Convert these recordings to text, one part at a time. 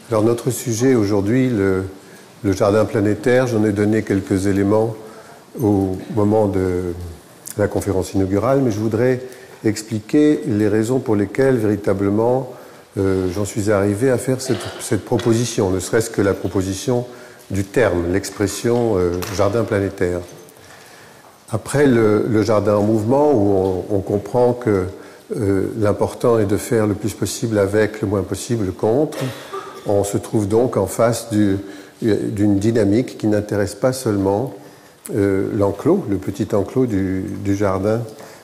Alors notre sujet aujourd'hui, le jardin planétaire, j'en ai donné quelques éléments au moment de la conférence inaugurale, mais je voudrais expliquer les raisons pour lesquelles véritablement j'en suis arrivé à faire cette proposition, ne serait-ce que la proposition du terme, l'expression jardin planétaire. Après le jardin en mouvement, où on comprend que l'important est de faire le plus possible avec, le moins possible contre, on se trouve donc en face d'une dynamique qui n'intéresse pas seulement l'enclos, le petit enclos du jardin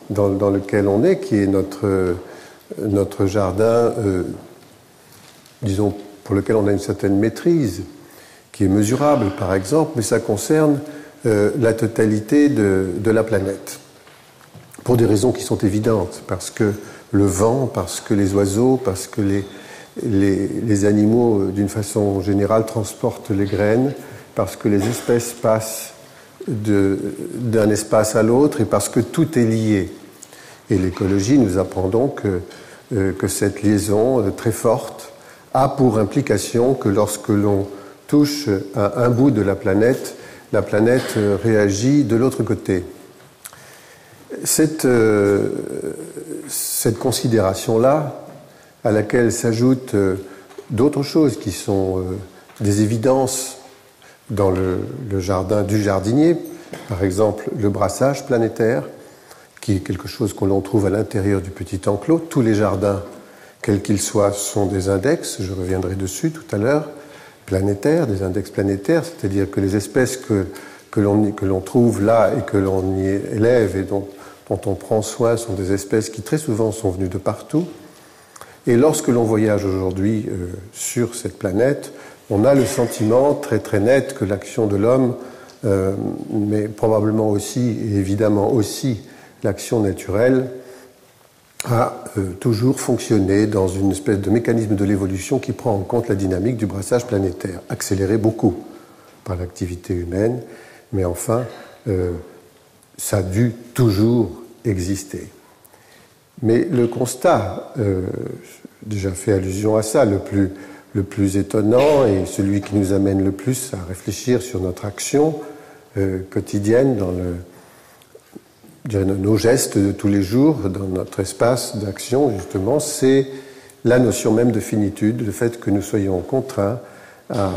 dans lequel on est, qui est notre jardin, disons, pour lequel on a une certaine maîtrise, qui est mesurable par exemple, mais ça concerne la totalité de la planète. Pour des raisons qui sont évidentes, parce que le vent, parce que les oiseaux, parce que les animaux, d'une façon générale, transportent les graines, parce que les espèces passent d'un espace à l'autre et parce que tout est lié. Et l'écologie nous apprend donc que cette liaison très forte a pour implication que lorsque l'on touche à un bout de la planète réagit de l'autre côté. Cette considération-là, à laquelle s'ajoutent d'autres choses qui sont des évidences dans le jardin du jardinier, par exemple le brassage planétaire, qui est quelque chose qu'on trouve à l'intérieur du petit enclos. Tous les jardins, quels qu'ils soient, sont des index, je reviendrai dessus tout à l'heure, planétaires, des index planétaires, c'est-à-dire que les espèces que l'on trouve là et que l'on y élève et dont on prend soin sont des espèces qui très souvent sont venues de partout. Et lorsque l'on voyage aujourd'hui sur cette planète, on a le sentiment très très net que l'action de l'homme, mais probablement aussi et évidemment aussi l'action naturelle, a toujours fonctionné dans une espèce de mécanisme de l'évolution qui prend en compte la dynamique du brassage planétaire, accéléré beaucoup par l'activité humaine, mais enfin, ça a dû toujours exister. Mais le constat, déjà fait allusion à ça, le plus étonnant et celui qui nous amène le plus à réfléchir sur notre action quotidienne dans nos gestes de tous les jours, dans notre espace d'action, justement, c'est la notion même de finitude, le fait que nous soyons contraints à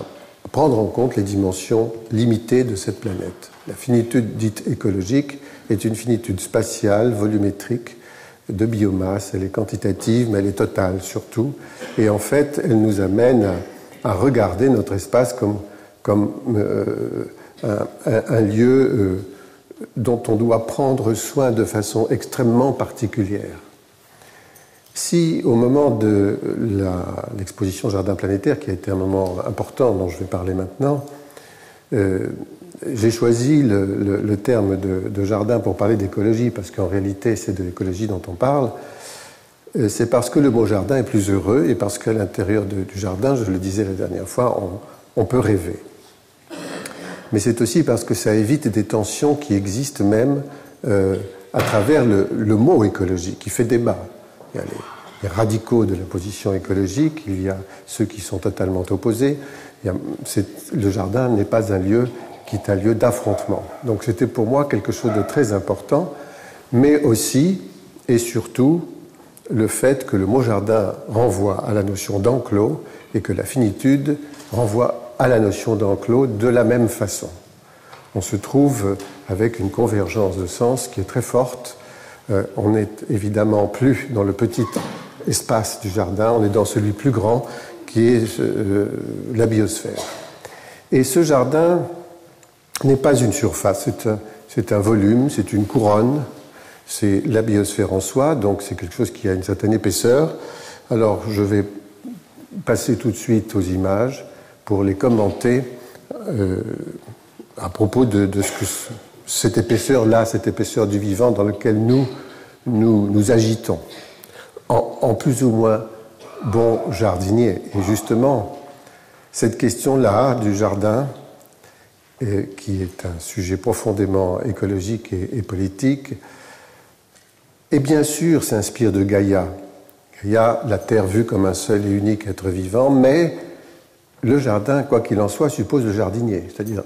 prendre en compte les dimensions limitées de cette planète. La finitude dite écologique est une finitude spatiale, volumétrique, de biomasse, elle est quantitative, mais elle est totale surtout. Et en fait, elle nous amène à regarder notre espace comme un lieu dont on doit prendre soin de façon extrêmement particulière. Si, au moment de l'exposition Jardin planétaire, qui a été un moment important dont je vais parler maintenant, j'ai choisi le terme de jardin pour parler d'écologie, parce qu'en réalité, c'est de l'écologie dont on parle. C'est parce que le mot jardin est plus heureux et parce qu'à l'intérieur du jardin, je le disais la dernière fois, on peut rêver. Mais c'est aussi parce que ça évite des tensions qui existent même à travers le mot écologie, qui fait débat. Il y a les radicaux de la position écologique, il y a ceux qui sont totalement opposés. Le jardin n'est pas un lieu qui est un lieu d'affrontement. Donc c'était pour moi quelque chose de très important, mais aussi et surtout le fait que le mot jardin renvoie à la notion d'enclos et que la finitude renvoie à la notion d'enclos de la même façon. On se trouve avec une convergence de sens qui est très forte. On n'est évidemment plus dans le petit espace du jardin, on est dans celui plus grand qui est la biosphère. Et ce jardin n'est pas une surface, c'est un volume, c'est une couronne, c'est la biosphère en soi, donc c'est quelque chose qui a une certaine épaisseur. Alors je vais passer tout de suite aux images pour les commenter à propos de ce que cette épaisseur-là, cette épaisseur du vivant dans lequel nous agitons, en plus ou moins bon jardinier. Et justement, cette question-là du jardin, qui est un sujet profondément écologique et politique, et bien sûr s'inspire de Gaïa. Gaïa, la Terre vue comme un seul et unique être vivant, mais le jardin, quoi qu'il en soit, suppose le jardinier, c'est-à-dire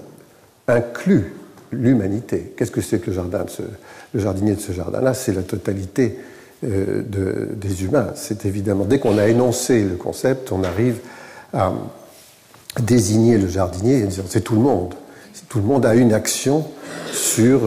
inclut l'humanité. Qu'est-ce que c'est que le jardinier de ce jardin-là? C'est la totalité des humains. C'est évidemment, dès qu'on a énoncé le concept, on arrive à désigner le jardinier et dire c'est tout le monde. Tout le monde a une action sur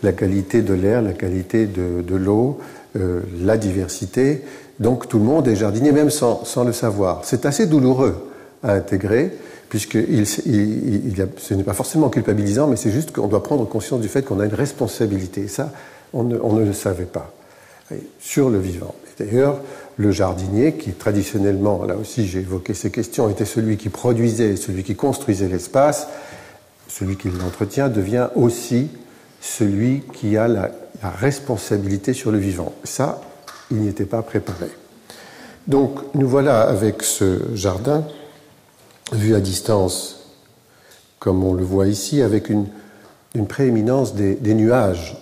la qualité de l'air, la qualité de l'eau, la diversité. Donc tout le monde est jardinier, même sans le savoir. C'est assez douloureux à intégrer, puisque ce n'est pas forcément culpabilisant, mais c'est juste qu'on doit prendre conscience du fait qu'on a une responsabilité. Et ça, on ne le savait pas sur le vivant. Et d'ailleurs, le jardinier, qui traditionnellement, là aussi j'ai évoqué ces questions, était celui qui produisait, celui qui construisait l'espace, celui qui l'entretient devient aussi celui qui a la responsabilité sur le vivant. Ça, il n'y était pas préparé. Donc, nous voilà avec ce jardin, vu à distance, comme on le voit ici, avec une prééminence des nuages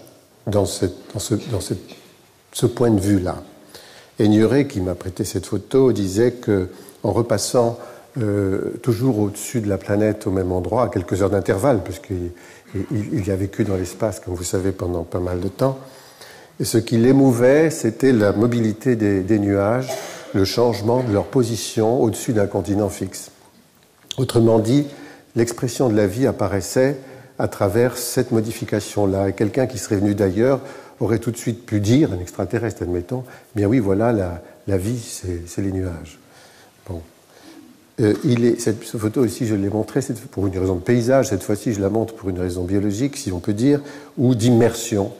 dans ce point de vue-là. Aigneret, qui m'a prêté cette photo, disait qu'en repassant toujours au-dessus de la planète au même endroit, à quelques heures d'intervalle, puisqu'il y a vécu dans l'espace, comme vous savez, pendant pas mal de temps, et ce qui l'émouvait, c'était la mobilité des nuages, le changement de leur position au-dessus d'un continent fixe. Autrement dit, l'expression de la vie apparaissait à travers cette modification-là. Et quelqu'un qui serait venu d'ailleurs aurait tout de suite pu dire, un extraterrestre admettons, bien oui, voilà, la vie, c'est les nuages. Bon. Cette photo aussi, je l'ai montrée pour une raison de paysage, cette fois-ci je la montre pour une raison biologique, si on peut dire, ou d'immersion.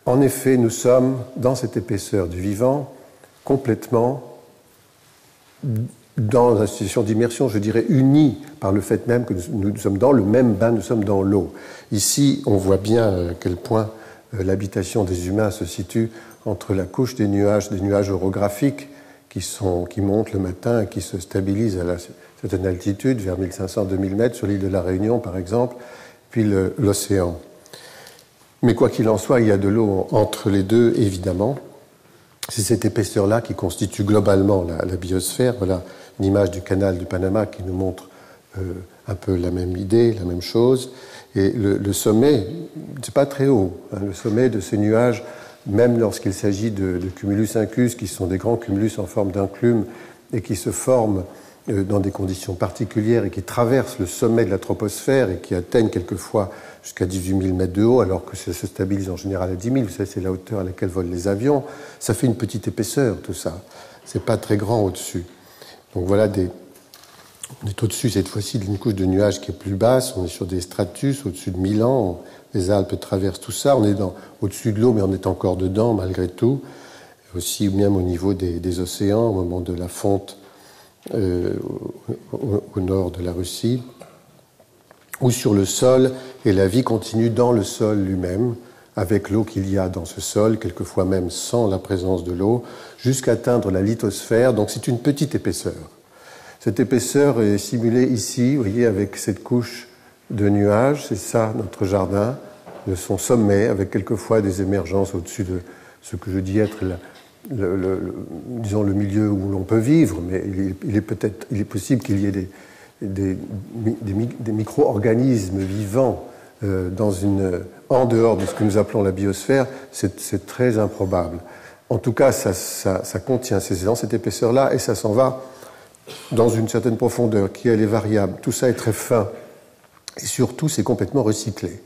En effet, nous sommes, dans cette épaisseur du vivant, complètement dans une situation d'immersion, je dirais, unie par le fait même que nous sommes dans le même bain, nous sommes dans l'eau. Ici, on voit bien à quel point l'habitation des humains se situe entre la couche des nuages orographiques qui montent le matin et qui se stabilisent à une certaine altitude, vers 1500-2000 mètres, sur l'île de la Réunion par exemple, puis l'océan. Mais quoi qu'il en soit, il y a de l'eau entre les deux, évidemment. C'est cette épaisseur-là qui constitue globalement la biosphère. Voilà une image du canal du Panama qui nous montre un peu la même idée, la même chose. Et le sommet, c'est pas très haut, hein, le sommet de ces nuages, même lorsqu'il s'agit de cumulus incus, qui sont des grands cumulus en forme d'enclume et qui se forment dans des conditions particulières et qui traversent le sommet de la troposphère et qui atteignent quelquefois jusqu'à 18 000 mètres de haut, alors que ça se stabilise en général à 10 000. Vous savez, c'est la hauteur à laquelle volent les avions. Ça fait une petite épaisseur, tout ça. C'est pas très grand au-dessus. Donc voilà, on est au-dessus, cette fois-ci, d'une couche de nuages qui est plus basse. On est sur des stratus, au-dessus de Milan. Les Alpes traversent tout ça. On est au-dessus de l'eau, mais on est encore dedans, malgré tout. Aussi, même au niveau des océans, au moment de la fonte au nord de la Russie, ou sur le sol, et la vie continue dans le sol lui-même, avec l'eau qu'il y a dans ce sol, quelquefois même sans la présence de l'eau, jusqu'à atteindre la lithosphère. Donc c'est une petite épaisseur. Cette épaisseur est simulée ici, vous voyez, avec cette couche de nuages. C'est ça notre jardin, de son sommet, avec quelquefois des émergences au-dessus de ce que je dis être disons le milieu où l'on peut vivre, mais il est possible qu'il y ait des micro-organismes vivants en dehors de ce que nous appelons la biosphère. C'est très improbable. En tout cas, ça contient, c'est dans cette épaisseur-là, et ça s'en va dans une certaine profondeur qui, elle, est variable. Tout ça est très fin. Et surtout, c'est complètement recyclé.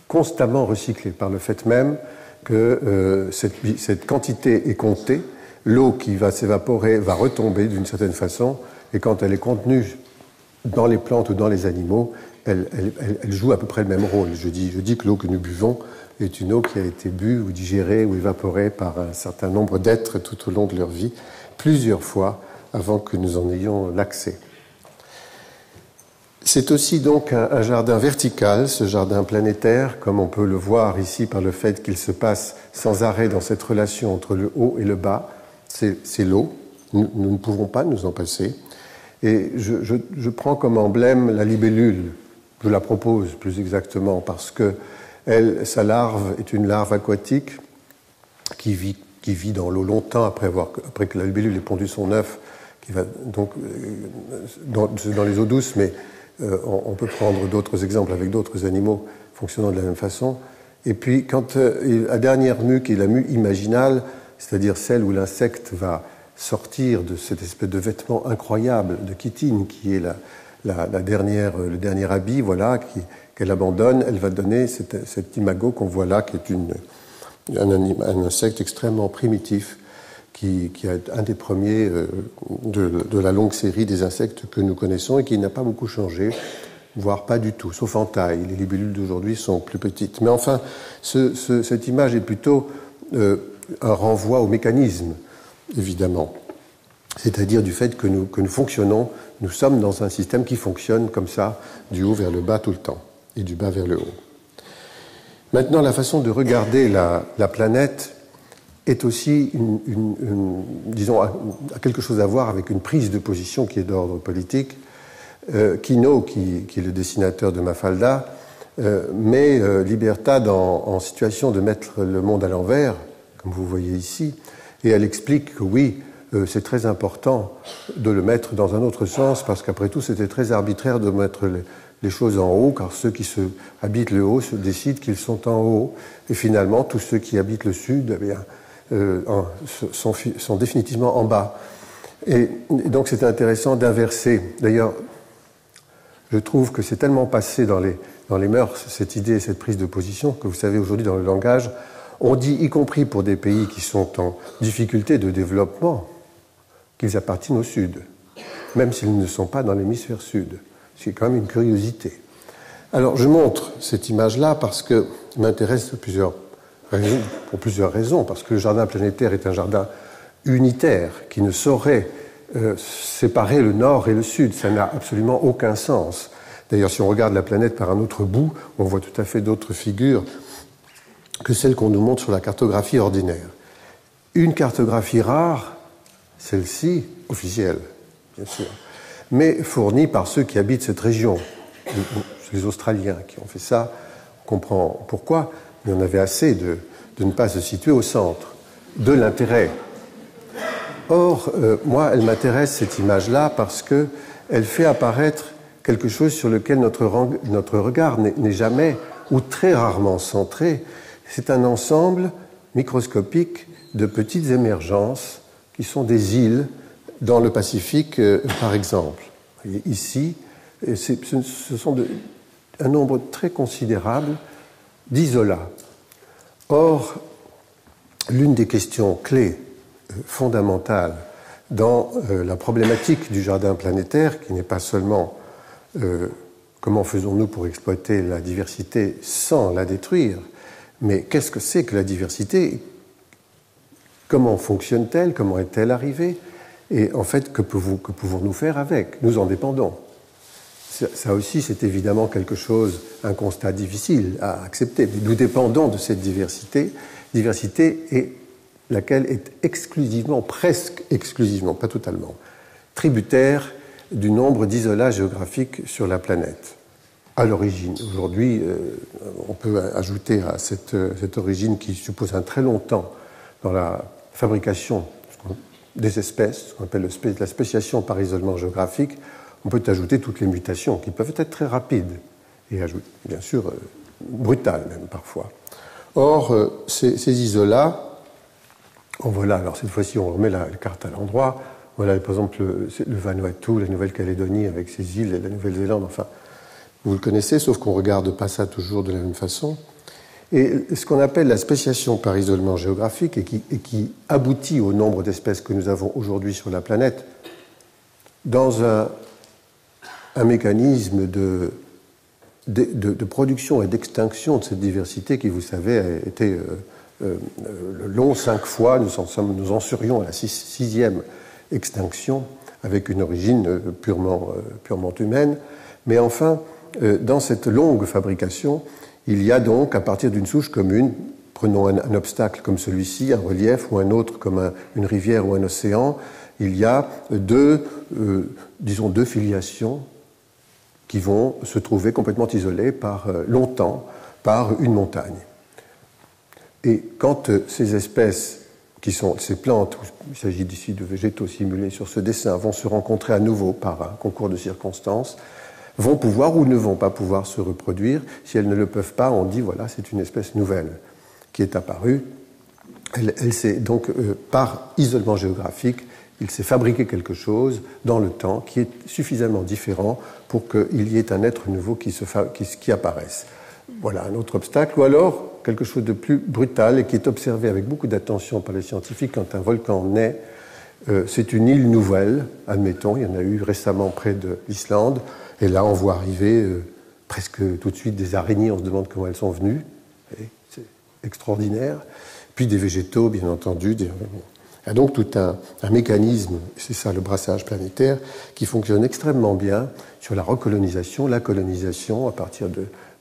Constamment recyclé par le fait même que cette quantité est comptée. L'eau qui va s'évaporer va retomber d'une certaine façon, et quand elle est contenue dans les plantes ou dans les animaux, elle joue à peu près le même rôle. Je dis que l'eau que nous buvons est une eau qui a été bue ou digérée ou évaporée par un certain nombre d'êtres tout au long de leur vie, plusieurs fois avant que nous en ayons l'accès. C'est aussi donc un jardin vertical, ce jardin planétaire, comme on peut le voir ici par le fait qu'il se passe sans arrêt dans cette relation entre le haut et le bas. C'est l'eau, nous ne pouvons pas nous en passer. Et je prends comme emblème la libellule, je la propose plus exactement, parce que sa larve est une larve aquatique qui vit dans l'eau longtemps après que la libellule ait pondu son œuf, qui va donc dans les eaux douces, mais on peut prendre d'autres exemples avec d'autres animaux fonctionnant de la même façon. Et puis, quand la dernière mue, qui est la mue imaginale, c'est-à-dire celle où l'insecte va sortir de cette espèce de vêtement incroyable de chitine, qui est le dernier habit, voilà, qu'elle abandonne, elle va donner cet imago qu'on voit là, qui est un insecte extrêmement primitif, qui est un des premiers de la longue série des insectes que nous connaissons et qui n'a pas beaucoup changé, voire pas du tout, sauf en taille. Les libellules d'aujourd'hui sont plus petites. Mais enfin, cette image est plutôt un renvoi au mécanisme, évidemment. C'est-à-dire du fait que nous fonctionnons, nous sommes dans un système qui fonctionne comme ça, du haut vers le bas tout le temps, et du bas vers le haut. Maintenant, la façon de regarder la planète est aussi, disons, a quelque chose à voir avec une prise de position qui est d'ordre politique. Quinault, qui est le dessinateur de Mafalda, met Libertad en situation de mettre le monde à l'envers, comme vous voyez ici, et elle explique que oui, c'est très important de le mettre dans un autre sens, parce qu'après tout, c'était très arbitraire de mettre les choses en haut, car ceux qui habitent le haut se décident qu'ils sont en haut, et finalement, tous ceux qui habitent le sud sont définitivement en bas. Et donc, c'est intéressant d'inverser. D'ailleurs, je trouve que c'est tellement passé dans les mœurs, cette idée et cette prise de position, que vous savez, aujourd'hui, dans le langage, on dit, y compris pour des pays qui sont en difficulté de développement, qu'ils appartiennent au Sud, même s'ils ne sont pas dans l'hémisphère Sud. C'est quand même une curiosité. Alors, je montre cette image-là parce que m'intéresse pour plusieurs raisons, parce que le jardin planétaire est un jardin unitaire qui ne saurait séparer le nord et le sud. Ça n'a absolument aucun sens. D'ailleurs, si on regarde la planète par un autre bout, on voit tout à fait d'autres figures que celles qu'on nous montre sur la cartographie ordinaire. Une cartographie rare, celle-ci, officielle, bien sûr, mais fournie par ceux qui habitent cette région, les Australiens qui ont fait ça. On comprend pourquoi, mais on avait assez de ne pas se situer au centre de l'intérêt. Or, moi, elle m'intéresse, cette image-là, parce qu'elle fait apparaître quelque chose sur lequel notre regard n'est jamais ou très rarement centré. C'est un ensemble microscopique de petites émergences qui sont des îles dans le Pacifique, par exemple. Et ici, ce sont un nombre très considérable d'isolats. Or, l'une des questions clés fondamentale dans la problématique du jardin planétaire, qui n'est pas seulement comment faisons-nous pour exploiter la diversité sans la détruire, mais qu'est-ce que c'est que la diversité? Comment fonctionne-t-elle? Comment est-elle arrivée? Et en fait, que pouvons-nous faire avec? Nous en dépendons. Ça aussi, c'est évidemment quelque chose, un constat difficile à accepter. Mais nous dépendons de cette diversité et laquelle est exclusivement, presque exclusivement, pas totalement, tributaire du nombre d'isolats géographiques sur la planète. À l'origine, aujourd'hui, on peut ajouter à cette origine qui suppose un très long temps dans la fabrication des espèces, ce qu'on appelle la spéciation par isolement géographique, on peut ajouter toutes les mutations qui peuvent être très rapides et bien sûr brutales même parfois. Or, ces isolats, voilà, alors cette fois-ci on remet la carte à l'endroit. Voilà par exemple le Vanuatu, la Nouvelle-Calédonie avec ses îles et la Nouvelle-Zélande, enfin vous le connaissez, sauf qu'on ne regarde pas ça toujours de la même façon. Et ce qu'on appelle la spéciation par isolement géographique et qui aboutit au nombre d'espèces que nous avons aujourd'hui sur la planète dans un mécanisme de production et d'extinction de cette diversité qui, vous savez, a été long 5 fois. Nous en serions à la 6e extinction avec une origine purement humaine. Mais enfin, dans cette longue fabrication, il y a donc, à partir d'une souche commune, prenons un obstacle comme celui-ci, un relief, ou un autre comme une rivière ou un océan, il y a deux filiations qui vont se trouver complètement isolées longtemps par une montagne. Et quand ces espèces qui sont ces plantes, il s'agit ici de végétaux simulés sur ce dessin, vont se rencontrer à nouveau par un concours de circonstances, vont pouvoir ou ne vont pas pouvoir se reproduire. Si elles ne le peuvent pas, on dit voilà, c'est une espèce nouvelle qui est apparue. Elle s'est donc, par isolement géographique, il s'est fabriqué quelque chose dans le temps qui est suffisamment différent pour qu'il y ait un être nouveau qui apparaisse. Voilà un autre obstacle. Ou alors, quelque chose de plus brutal et qui est observé avec beaucoup d'attention par les scientifiques quand un volcan naît. C'est une île nouvelle, admettons, il y en a eu récemment près de l'Islande, et là on voit arriver presque tout de suite des araignées, on se demande comment elles sont venues, c'est extraordinaire, puis des végétaux bien entendu, il y a donc tout un mécanisme, c'est ça le brassage planétaire, qui fonctionne extrêmement bien sur la recolonisation, la colonisation à partir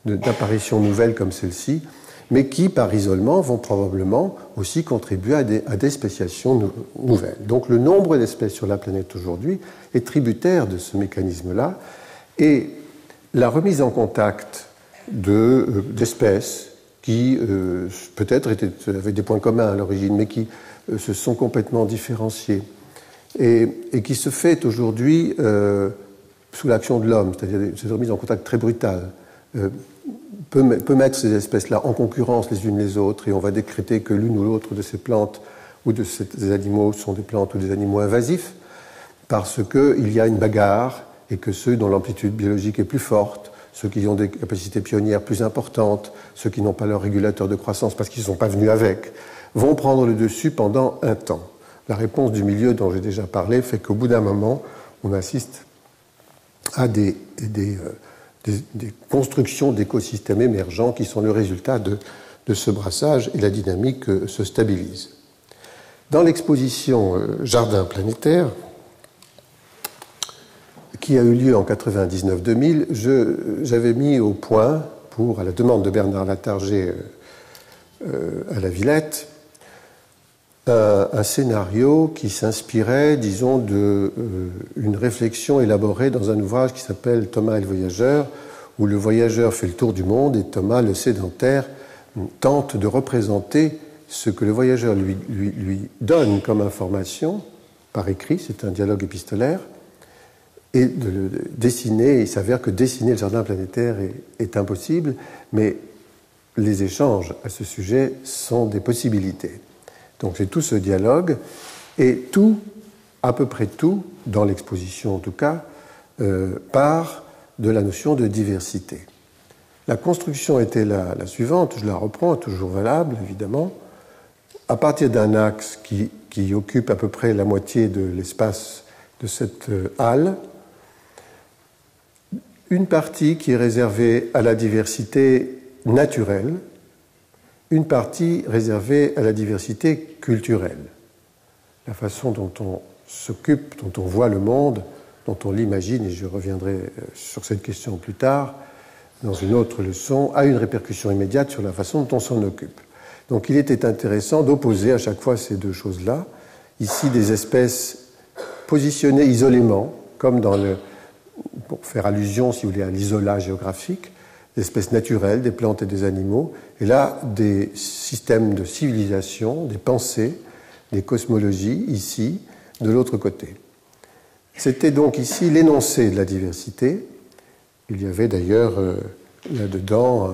d'apparitions nouvelles comme celle-ci, mais qui, par isolement, vont probablement aussi contribuer à des spéciations nouvelles. Donc le nombre d'espèces sur la planète aujourd'hui est tributaire de ce mécanisme-là, et la remise en contact d'espèces qui peut-être avaient des points communs à l'origine, mais qui se sont complètement différenciées, et qui se fait aujourd'hui sous l'action de l'homme, c'est-à-dire cette remise en contact très brutale, peut mettre ces espèces-là en concurrence les unes les autres, et on va décréter que l'une ou l'autre de ces plantes ou de ces animaux sont des plantes ou des animaux invasifs, parce qu'il y a une bagarre, et que ceux dont l'amplitude biologique est plus forte, ceux qui ont des capacités pionnières plus importantes, ceux qui n'ont pas leur régulateur de croissance parce qu'ils ne sont pas venus avec, vont prendre le dessus pendant un temps. La réponse du milieu dont j'ai déjà parlé fait qu'au bout d'un moment, on assiste à des constructions d'écosystèmes émergents qui sont le résultat de ce brassage, et la dynamique se stabilise. Dans l'exposition Jardin planétaire, qui a eu lieu en 99-2000, j'avais mis au point, à la demande de Bernard Latarjet à la Villette, un scénario qui s'inspirait, disons, d'une réflexion élaborée dans un ouvrage qui s'appelle Thomas et le voyageur, où le voyageur fait le tour du monde et Thomas, le sédentaire, tente de représenter ce que le voyageur lui donne comme information par écrit, c'est un dialogue épistolaire, et de le dessiner. Il s'avère que dessiner le jardin planétaire est impossible, mais les échanges à ce sujet sont des possibilités. Donc c'est tout ce dialogue, et tout, à peu près tout, dans l'exposition en tout cas, part de la notion de diversité. La construction était la suivante, je la reprends, toujours valable évidemment, à partir d'un axe qui occupe à peu près la moitié de l'espace de cette halle, une partie qui est réservée à la diversité naturelle, une partie réservée à la diversité culturelle. La façon dont on s'occupe, dont on voit le monde, dont on l'imagine, et je reviendrai sur cette question plus tard, dans une autre leçon, a une répercussion immédiate sur la façon dont on s'en occupe. Donc il était intéressant d'opposer à chaque fois ces deux choses-là. Ici, des espèces positionnées isolément, comme pour faire allusion, si vous voulez, à l'isolat géographique, des espèces naturelles, des plantes et des animaux, et là, des systèmes de civilisation, des pensées, des cosmologies, ici, de l'autre côté. C'était donc ici l'énoncé de la diversité. Il y avait d'ailleurs là-dedans,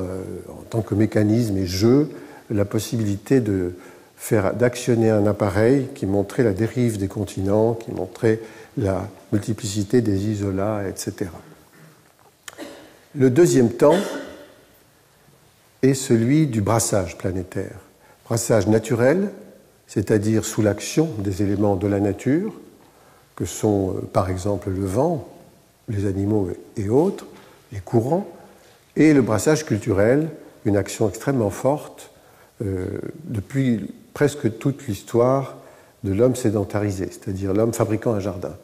en tant que mécanisme et jeu, la possibilité d'actionner un appareil qui montrait la dérive des continents, qui montrait la multiplicité des isolats, etc. Le deuxième temps est celui du brassage planétaire. Brassage naturel, c'est-à-dire sous l'action des éléments de la nature, que sont par exemple le vent, les animaux et autres, les courants, et le brassage culturel, une action extrêmement forte depuis presque toute l'histoire de l'homme sédentarisé, c'est-à-dire l'homme fabriquant un jardin.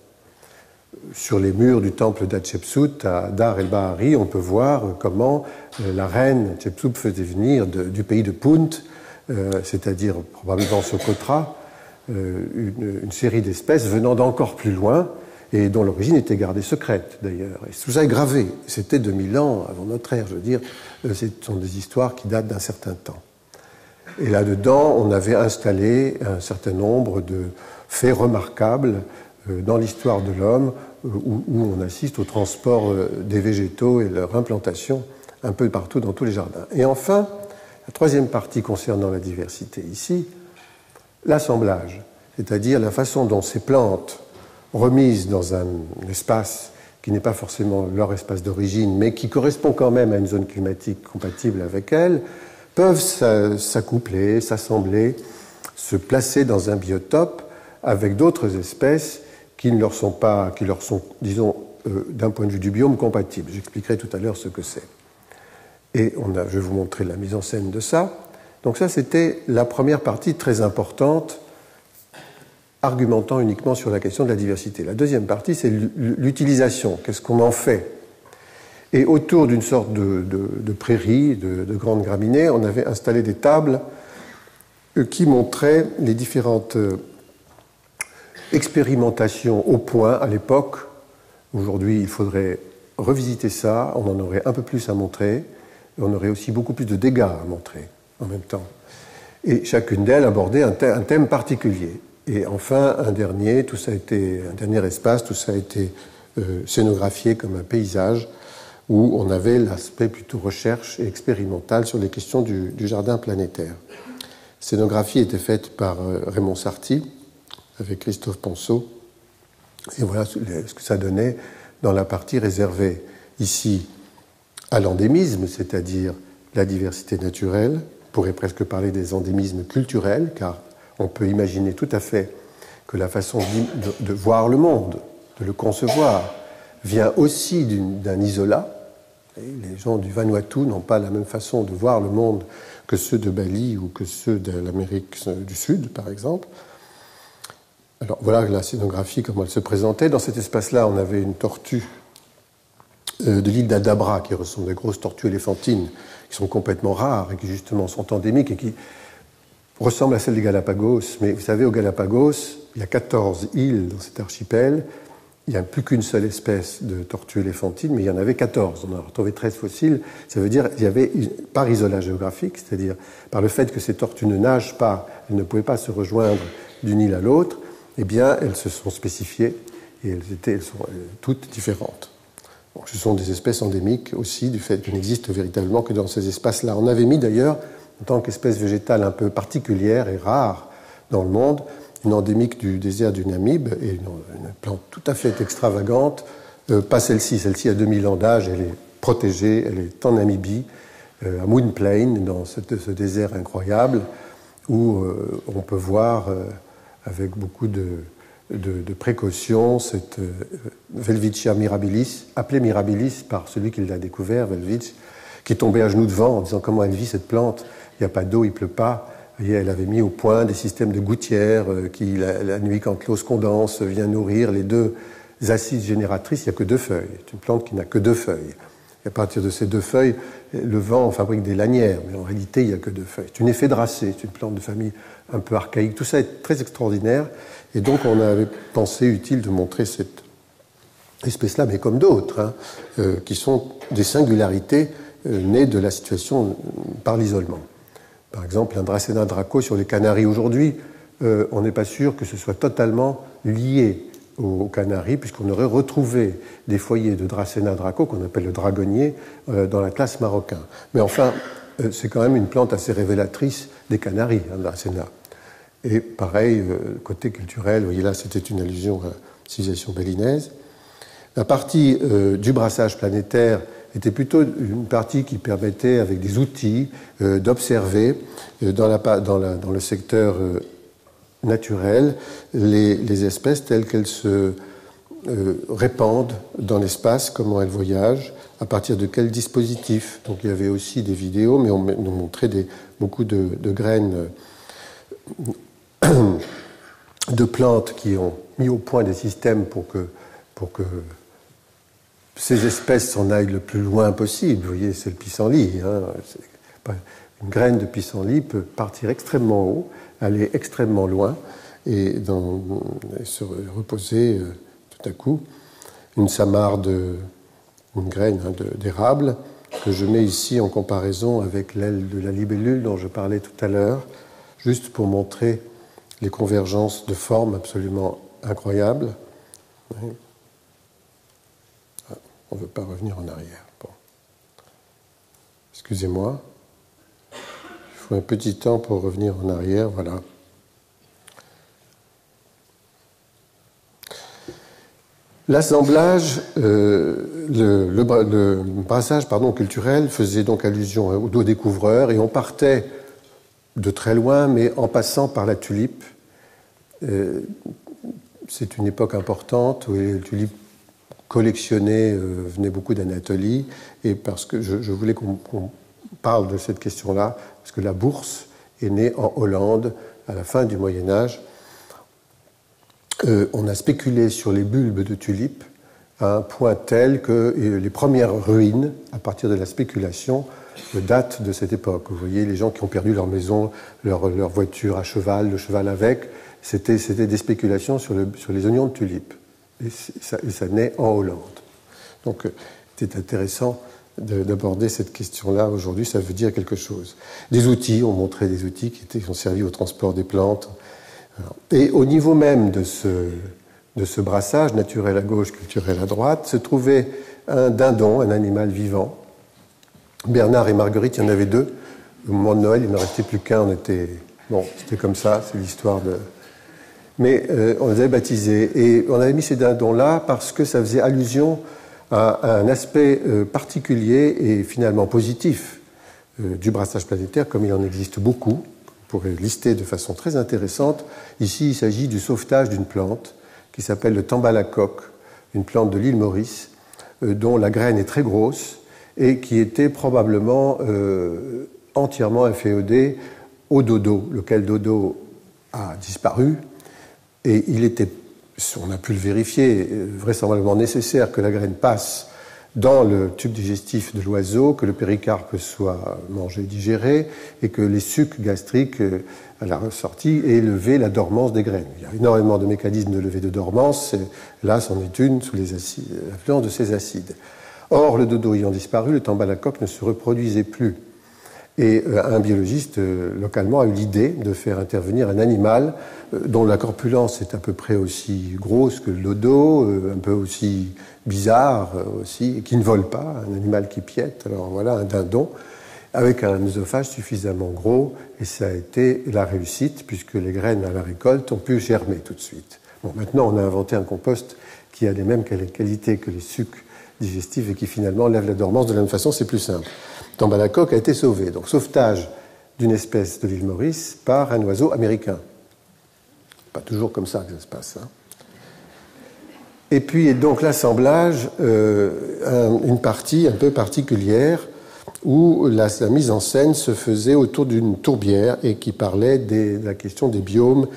Sur les murs du temple d'Hatshepsut à Dar el-Bahari, on peut voir comment la reine Hatshepsut faisait venir du pays de Punt, c'est-à-dire probablement Socotra, une série d'espèces venant d'encore plus loin et dont l'origine était gardée secrète d'ailleurs. Et tout ça est gravé. C'était 2000 ans avant notre ère, je veux dire. Ce sont des histoires qui datent d'un certain temps. Et là-dedans, on avait installé un certain nombre de faits remarquables dans l'histoire de l'homme, où on assiste au transport des végétaux et leur implantation un peu partout dans tous les jardins. Et enfin, la troisième partie concernant la diversité ici, l'assemblage, c'est-à-dire la façon dont ces plantes, remises dans un espace qui n'est pas forcément leur espace d'origine, mais qui correspond quand même à une zone climatique compatible avec elles, peuvent s'accoupler, s'assembler, se placer dans un biotope avec d'autres espèces qui leur sont, disons, d'un point de vue du biome, compatibles. J'expliquerai tout à l'heure ce que c'est. Et je vais vous montrer la mise en scène de ça. Donc ça, c'était la première partie très importante, argumentant uniquement sur la question de la diversité. La deuxième partie, c'est l'utilisation. Qu'est-ce qu'on en fait? Et autour d'une sorte de prairie, de grandes graminées, on avait installé des tables qui montraient les différentes expérimentations au point à l'époque. Aujourd'hui, il faudrait revisiter ça, on en aurait un peu plus à montrer, et on aurait aussi beaucoup plus de dégâts à montrer en même temps. Et chacune d'elles abordait un thème particulier. Et enfin, un dernier espace, tout ça a été scénographié comme un paysage où on avait l'aspect plutôt recherche et expérimental sur les questions du jardin planétaire. La scénographie était faite par Raymond Sarty avec Christophe Ponceau. Et voilà ce que ça donnait dans la partie réservée ici à l'endémisme, c'est-à-dire la diversité naturelle. On pourrait presque parler des endémismes culturels, car on peut imaginer tout à fait que la façon de voir le monde, de le concevoir, vient aussi d'un isolat. Et les gens du Vanuatu n'ont pas la même façon de voir le monde que ceux de Bali ou que ceux de l'Amérique du Sud, par exemple. Alors voilà la scénographie, comment elle se présentait. Dans cet espace-là, on avait une tortue de l'île d'Adabra, qui ressemble à des grosses tortues éléphantines, qui sont complètement rares et qui justement sont endémiques et qui ressemblent à celles des Galapagos. Mais vous savez, aux Galapagos, il y a 14 îles dans cet archipel. Il n'y a plus qu'une seule espèce de tortue éléphantine, mais il y en avait 14. On a retrouvé 13 fossiles. Ça veut dire qu'il y avait, par isolage géographique, c'est-à-dire par le fait que ces tortues ne nagent pas, elles ne pouvaient pas se rejoindre d'une île à l'autre, eh bien, elles se sont spécifiées et elles sont toutes différentes. Donc, ce sont des espèces endémiques aussi, du fait qu'elles n'existent véritablement que dans ces espaces-là. On avait mis d'ailleurs, en tant qu'espèce végétale un peu particulière et rare dans le monde, une endémique du désert du Namib, et une plante tout à fait extravagante, pas celle-ci a 2000 ans d'âge, elle est protégée, elle est en Namibie, à Moon Plain, dans ce désert incroyable, où on peut voir, avec beaucoup de précaution, cette Welwitschia mirabilis, appelée mirabilis par celui qui l'a découvert, Welwitsch, qui est tombé à genoux devant en disant comment elle vit cette plante, il n'y a pas d'eau, il ne pleut pas. Et elle avait mis au point des systèmes de gouttières qui, la nuit, quand l'eau se condense, vient nourrir les deux assises génératrices. Il n'y a que 2 feuilles. C'est une plante qui n'a que 2 feuilles. Et à partir de ces 2 feuilles, le vent fabrique des lanières, mais en réalité, il n'y a que 2 feuilles. C'est une éphédracée, c'est une plante de famille un peu archaïque. Tout ça est très extraordinaire. Et donc, on avait pensé utile de montrer cette espèce-là, mais comme d'autres, qui sont des singularités nées de la situation par l'isolement. Par exemple, un Dracæna draco sur les Canaries aujourd'hui, on n'est pas sûr que ce soit totalement lié aux Canaries, puisqu'on aurait retrouvé des foyers de Dracæna draco, qu'on appelle le dragonnier, dans l'Atlas marocain. Mais enfin, c'est quand même une plante assez révélatrice des Canaries, Dracæna. Et pareil, côté culturel, vous voyez là, c'était une allusion à la civilisation balinaise. La partie du brassage planétaire était plutôt une partie qui permettait, avec des outils, d'observer dans le secteur naturel les espèces telles qu'elles se répandent dans l'espace, comment elles voyagent, à partir de quels dispositifs. Donc il y avait aussi des vidéos, mais on nous montrait beaucoup de graines de plantes qui ont mis au point des systèmes pour que ces espèces s'en aillent le plus loin possible. Vous voyez, c'est le pissenlit. Une graine de pissenlit peut partir extrêmement haut, aller extrêmement loin et se reposer tout à coup. Une samarde, une graine d'érable, que je mets ici en comparaison avec l'aile de la libellule dont je parlais tout à l'heure, juste pour montrer les convergences de formes absolument incroyables. Oui. Ah, on ne veut pas revenir en arrière. Bon. Excusez-moi. Il faut un petit temps pour revenir en arrière. Voilà. L'assemblage, le brassage culturel faisait donc allusion aux découvreurs et on partait de très loin, mais en passant par la tulipe. C'est une époque importante où les tulipes collectionnées venaient beaucoup d'Anatolie et parce que je voulais qu'on parle de cette question-là, parce que la bourse est née en Hollande à la fin du Moyen-Âge. On a spéculé sur les bulbes de tulipes à un point tel que les premières ruines, à partir de la spéculation, datent de cette époque. Vous voyez, les gens qui ont perdu leur maison, leur voiture à cheval, le cheval avec, c'était des spéculations sur les oignons de tulipes. Et ça naît en Hollande. Donc, c'est intéressant d'aborder cette question-là aujourd'hui, ça veut dire quelque chose. Des outils, on montrait des outils qui ont servi au transport des plantes. Et au niveau même de ce brassage, naturel à gauche, culturel à droite, se trouvait un dindon, un animal vivant. Bernard et Marguerite, il y en avait deux. Au moment de Noël, il n'en restait plus qu'un. C'était comme ça, c'est l'histoire de... Mais on les avait baptisés. Et on avait mis ces dindons-là parce que ça faisait allusion à un aspect particulier et finalement positif du brassage planétaire, comme il en existe beaucoup. On pourrait lister de façon très intéressante. Ici, il s'agit du sauvetage d'une plante qui s'appelle le tambalacoque, une plante de l'île Maurice, dont la graine est très grosse et qui était probablement entièrement inféodée au dodo, lequel dodo a disparu. Et il était, on a pu le vérifier, vraisemblablement nécessaire que la graine passe dans le tube digestif de l'oiseau, que le péricarpe soit mangé, digéré, et que les sucs gastriques, à la ressortie, aient levé la dormance des graines. Il y a énormément de mécanismes de levée de dormance, là, c'en est une sous l'influence de ces acides. Or, le dodo ayant disparu, le tambalacoque ne se reproduisait plus. Et un biologiste localement a eu l'idée de faire intervenir un animal dont la corpulence est à peu près aussi grosse que le dodo, un peu aussi bizarre aussi, qui ne vole pas, un animal qui piette. Alors voilà, un dindon avec un œsophage suffisamment gros, et ça a été la réussite puisque les graines à la récolte ont pu germer tout de suite. Bon, maintenant on a inventé un compost qui a les mêmes qualités que les sucs digestifs et qui finalement lève la dormance de la même façon, c'est plus simple. Tambalacoque a été sauvé. Donc, sauvetage d'une espèce de l'île Maurice par un oiseau américain. Pas toujours comme ça que ça se passe. Hein. Et puis, donc, l'assemblage, une partie un peu particulière où la mise en scène se faisait autour d'une tourbière et qui parlait de la question des biomes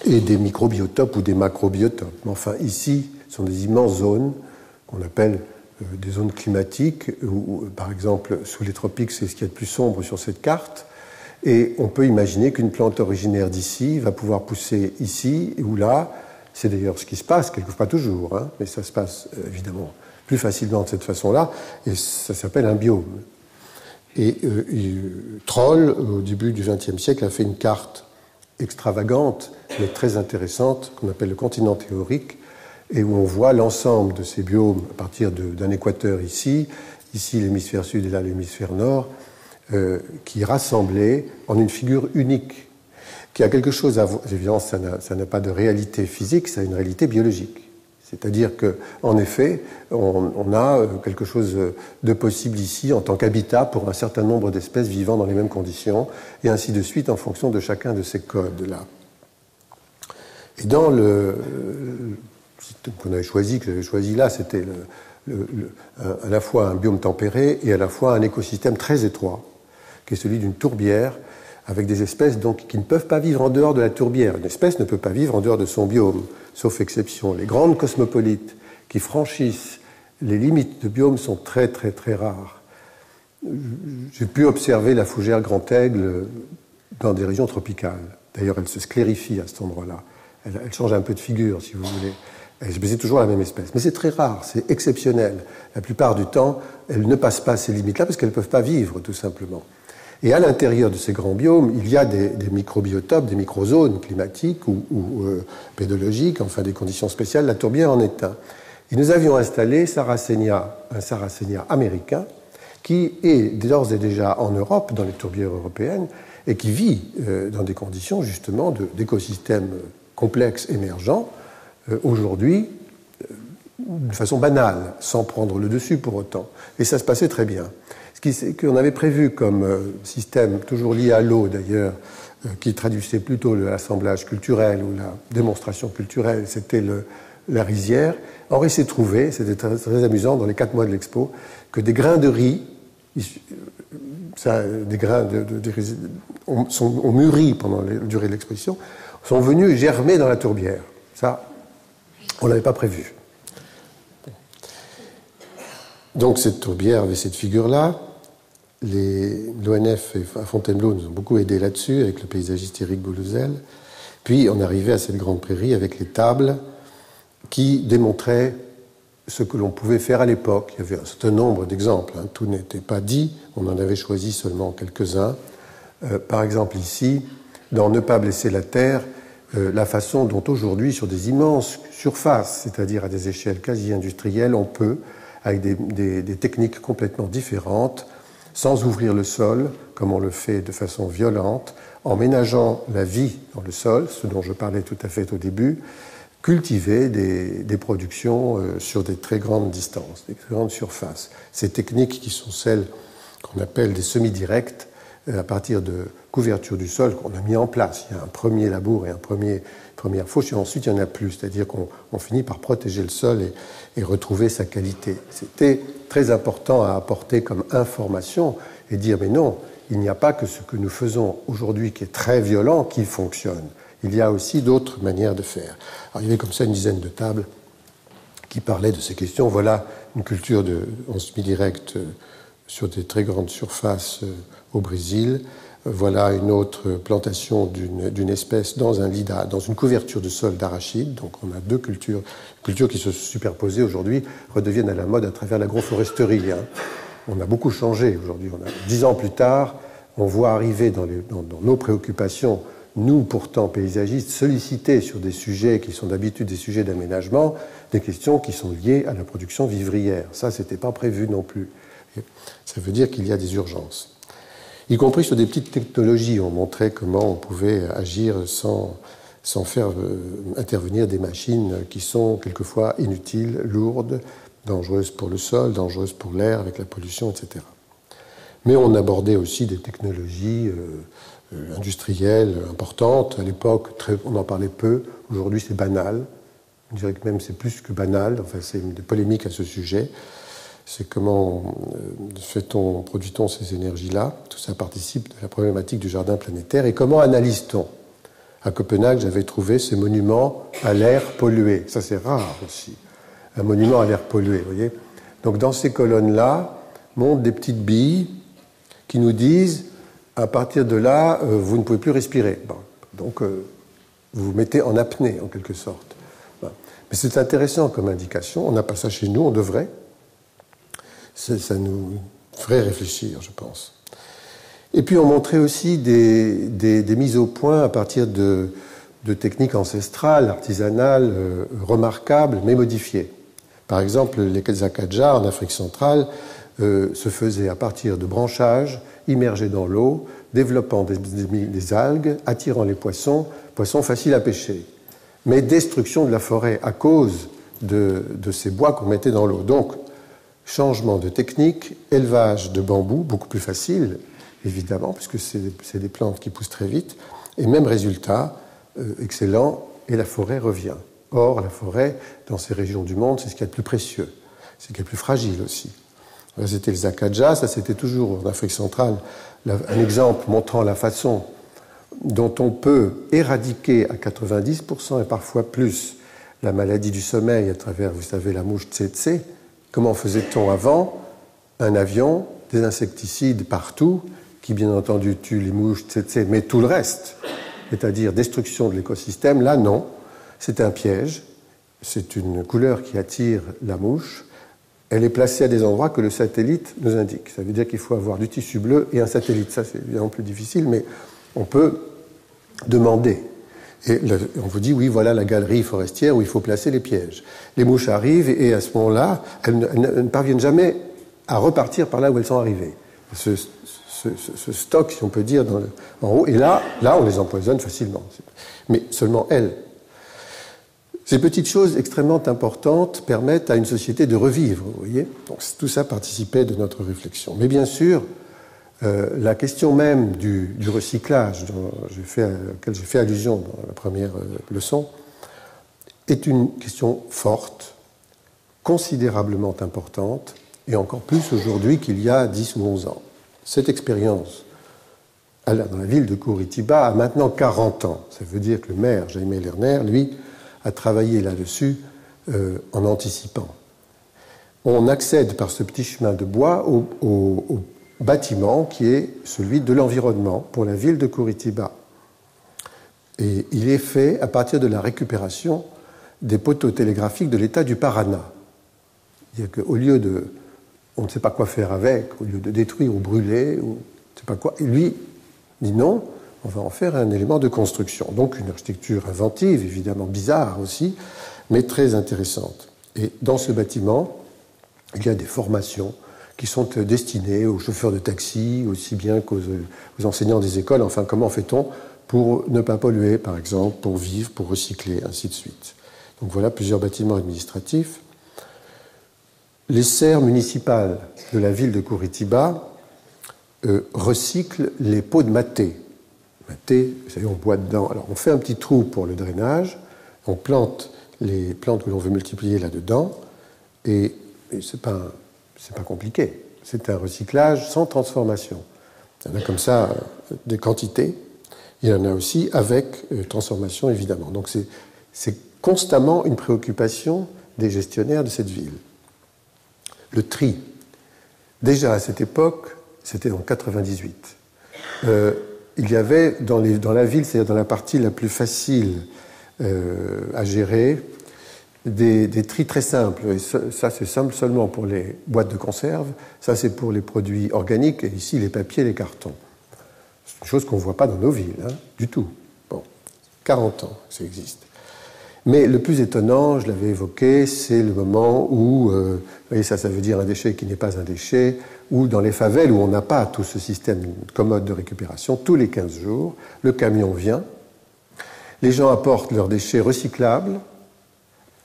et des microbiotopes ou des macrobiotopes. Mais enfin, ici, ce sont des immenses zones qu'on appelle des zones climatiques, où, par exemple, sous les tropiques, c'est ce qu'il y a de plus sombre sur cette carte. Et on peut imaginer qu'une plante originaire d'ici va pouvoir pousser ici ou là. C'est d'ailleurs ce qui se passe, quelquefois pas toujours, hein, mais ça se passe évidemment plus facilement de cette façon-là, et ça s'appelle un biome. Et Troll, au début du XXe siècle, a fait une carte extravagante, mais très intéressante, qu'on appelle le continent théorique, et où on voit l'ensemble de ces biomes à partir d'un équateur ici l'hémisphère sud et là l'hémisphère nord, qui est rassemblé en une figure unique, qui a quelque chose à voir. Évidemment, ça n'a pas de réalité physique, ça a une réalité biologique. C'est-à-dire qu'en effet, on a quelque chose de possible ici en tant qu'habitat pour un certain nombre d'espèces vivant dans les mêmes conditions, et ainsi de suite en fonction de chacun de ces codes-là. Et dans le système que j'avais choisi là, c'était à la fois un biome tempéré et à la fois un écosystème très étroit, qui est celui d'une tourbière, avec des espèces donc, qui ne peuvent pas vivre en dehors de la tourbière. Une espèce ne peut pas vivre en dehors de son biome, sauf exception. Les grandes cosmopolites qui franchissent les limites de biome sont très très très rares. J'ai pu observer la fougère grand aigle dans des régions tropicales. D'ailleurs, elle se sclérifie à cet endroit-là. Elle change un peu de figure, si vous voulez. C'est toujours la même espèce. Mais c'est très rare, c'est exceptionnel. La plupart du temps, elles ne passent pas ces limites-là parce qu'elles ne peuvent pas vivre, tout simplement. Et à l'intérieur de ces grands biomes, il y a des microbiotopes, des microzones climatiques ou pédologiques, enfin des conditions spéciales. La tourbière en est un. Et nous avions installé un Sarracenia américain, qui est d'ores et déjà en Europe, dans les tourbières européennes, et qui vit dans des conditions justement d'écosystèmes complexes émergents, aujourd'hui, de façon banale, sans prendre le dessus pour autant. Et ça se passait très bien. Ce qu'on avait prévu comme système, toujours lié à l'eau d'ailleurs, qui traduisait plutôt l'assemblage culturel ou la démonstration culturelle, c'était la rizière. Or, il s'est trouvé, c'était très amusant, dans les 4 mois de l'expo, que des grains de riz, des grains ont mûri pendant la durée de l'exposition, sont venus germer dans la tourbière. Ça, on ne l'avait pas prévu. Donc cette tourbière avait cette figure-là. L'ONF et Fontainebleau nous ont beaucoup aidés là-dessus, avec le paysagiste Éric Boulouzel. Puis on arrivait à cette grande prairie avec les tables qui démontraient ce que l'on pouvait faire à l'époque. Il y avait un certain nombre d'exemples, hein. Tout n'était pas dit, on en avait choisi seulement quelques-uns. Par exemple ici, dans Ne pas blesser la terre, la façon dont aujourd'hui, sur des immenses surfaces, c'est-à-dire à des échelles quasi industrielles, on peut, avec des techniques complètement différentes, sans ouvrir le sol, comme on le fait de façon violente, en ménageant la vie dans le sol, ce dont je parlais tout à fait au début, cultiver des productions sur des très grandes distances, des très grandes surfaces. Ces techniques qui sont celles qu'on appelle des semi-directs, à partir de couverture du sol qu'on a mis en place. Il y a un premier labour et première fauche, et ensuite il y en a plus, c'est-à-dire qu'on finit par protéger le sol et retrouver sa qualité. C'était très important à apporter comme information et dire mais non, il n'y a pas que ce que nous faisons aujourd'hui qui est très violent qui fonctionne. Il y a aussi d'autres manières de faire. Alors, il y avait comme ça une dizaine de tables qui parlaient de ces questions. Voilà une culture en semi-direct sur des très grandes surfaces au Brésil. Voilà une autre plantation d'une espèce dans une couverture de sol d'arachide. Donc on a deux cultures qui se superposaient aujourd'hui, redeviennent à la mode à travers l'agroforesterie. Hein. On a beaucoup changé aujourd'hui. 10 ans plus tard, on voit arriver dans nos préoccupations, nous pourtant paysagistes, sollicités sur des sujets qui sont d'habitude des sujets d'aménagement, des questions qui sont liées à la production vivrière. Ça, ce n'était pas prévu non plus. Ça veut dire qu'il y a des urgences. Y compris sur des petites technologies, on montrait comment on pouvait agir sans faire intervenir des machines qui sont quelquefois inutiles, lourdes, dangereuses pour le sol, dangereuses pour l'air avec la pollution, etc. Mais on abordait aussi des technologies industrielles importantes. À l'époque, on en parlait peu. Aujourd'hui, c'est banal. On dirait que même c'est plus que banal. Enfin, c'est des polémiques à ce sujet. C'est comment produit-on ces énergies-là. Tout ça participe de la problématique du jardin planétaire. Et comment analyse-t-on ? À Copenhague, j'avais trouvé ce monument à l'air pollué. Ça, c'est rare aussi. Un monument à l'air pollué, vous voyez. Donc, dans ces colonnes-là, montent des petites billes qui nous disent, à partir de là, vous ne pouvez plus respirer. Bon. Donc, vous vous mettez en apnée, en quelque sorte. Bon. Mais c'est intéressant comme indication. On n'a pas ça chez nous, on devrait. Ça nous ferait réfléchir, je pense. Et puis on montrait aussi des mises au point à partir de techniques ancestrales, artisanales, remarquables, mais modifiées. Par exemple, les Akaja en Afrique centrale se faisaient à partir de branchages immergés dans l'eau, développant des algues, attirant les poissons faciles à pêcher. Mais destruction de la forêt à cause de ces bois qu'on mettait dans l'eau. Donc, changement de technique, élevage de bambou, beaucoup plus facile, évidemment, puisque c'est des plantes qui poussent très vite, et même résultat, excellent, et la forêt revient. Or, la forêt, dans ces régions du monde, c'est ce qu'il y a de plus précieux, c'est ce qui est le plus fragile aussi. Là, c'était les Akaja, ça c'était toujours en Afrique centrale, un exemple montrant la façon dont on peut éradiquer à 90% et parfois plus la maladie du sommeil à travers, vous savez, la mouche tsetse. Comment faisait-on avant? Un avion, des insecticides partout, qui bien entendu tuent les mouches, tsetse, mais tout le reste, c'est-à-dire destruction de l'écosystème. Là, non, c'est un piège c'est une couleur qui attire la mouche. Elle est placée à des endroits que le satellite nous indique. Ça veut dire qu'il faut avoir du tissu bleu et un satellite. Ça, c'est évidemment plus difficile, mais on peut demander. Et on vous dit, oui, voilà la galerie forestière où il faut placer les pièges. Les mouches arrivent et à ce moment-là, elles ne parviennent jamais à repartir par là où elles sont arrivées. Ce stock, si on peut dire, en haut. Et là, on les empoisonne facilement. Mais seulement elles. Ces petites choses extrêmement importantes permettent à une société de revivre, vous voyez. Donc tout ça participait de notre réflexion. Mais bien sûr, la question même du recyclage auquel j'ai fait allusion dans la première leçon est une question forte, considérablement importante, et encore plus aujourd'hui qu'il y a 10 ou 11 ans. Cette expérience dans la ville de Curitiba a maintenant 40 ans. Ça veut dire que le maire, Jaime Lerner, lui, a travaillé là-dessus en anticipant. On accède par ce petit chemin de bois au bâtiment qui est celui de l'environnement pour la ville de Curitiba. Et il est fait à partir de la récupération des poteaux télégraphiques de l'État du Paraná. C'est-à-dire qu'au lieu de... On ne sait pas quoi faire avec, au lieu de détruire ou brûler, ou je ne sais pas quoi, et lui dit non, on va en faire un élément de construction. Donc une architecture inventive, évidemment bizarre aussi, mais très intéressante. Et dans ce bâtiment, il y a des formations qui sont destinées aux chauffeurs de taxi, aussi bien qu'aux enseignants des écoles. Enfin, comment fait-on pour ne pas polluer, par exemple, pour vivre, pour recycler, ainsi de suite. Donc voilà plusieurs bâtiments administratifs. Les serres municipales de la ville de Curitiba recyclent les pots de maté. Maté, vous savez, on boit dedans. Alors, on fait un petit trou pour le drainage, on plante les plantes que l'on veut multiplier là-dedans, et c'est pas compliqué. C'est un recyclage sans transformation. Il y en a comme ça des quantités. Il y en a aussi avec transformation, évidemment. Donc, c'est constamment une préoccupation des gestionnaires de cette ville. Le tri. Déjà à cette époque, c'était en 98. Il y avait dans la ville, c'est-à-dire dans la partie la plus facile à gérer, des tris très simples. Et ça, c'est simple seulement pour les boîtes de conserve. Ça, c'est pour les produits organiques. Et ici, les papiers, les cartons. C'est une chose qu'on ne voit pas dans nos villes, du tout. Bon, 40 ans, ça existe. Mais le plus étonnant, je l'avais évoqué, c'est le moment où, vous voyez, ça veut dire un déchet qui n'est pas un déchet, ou dans les favelles où on n'a pas tout ce système commode de récupération, tous les 15 jours, le camion vient, les gens apportent leurs déchets recyclables,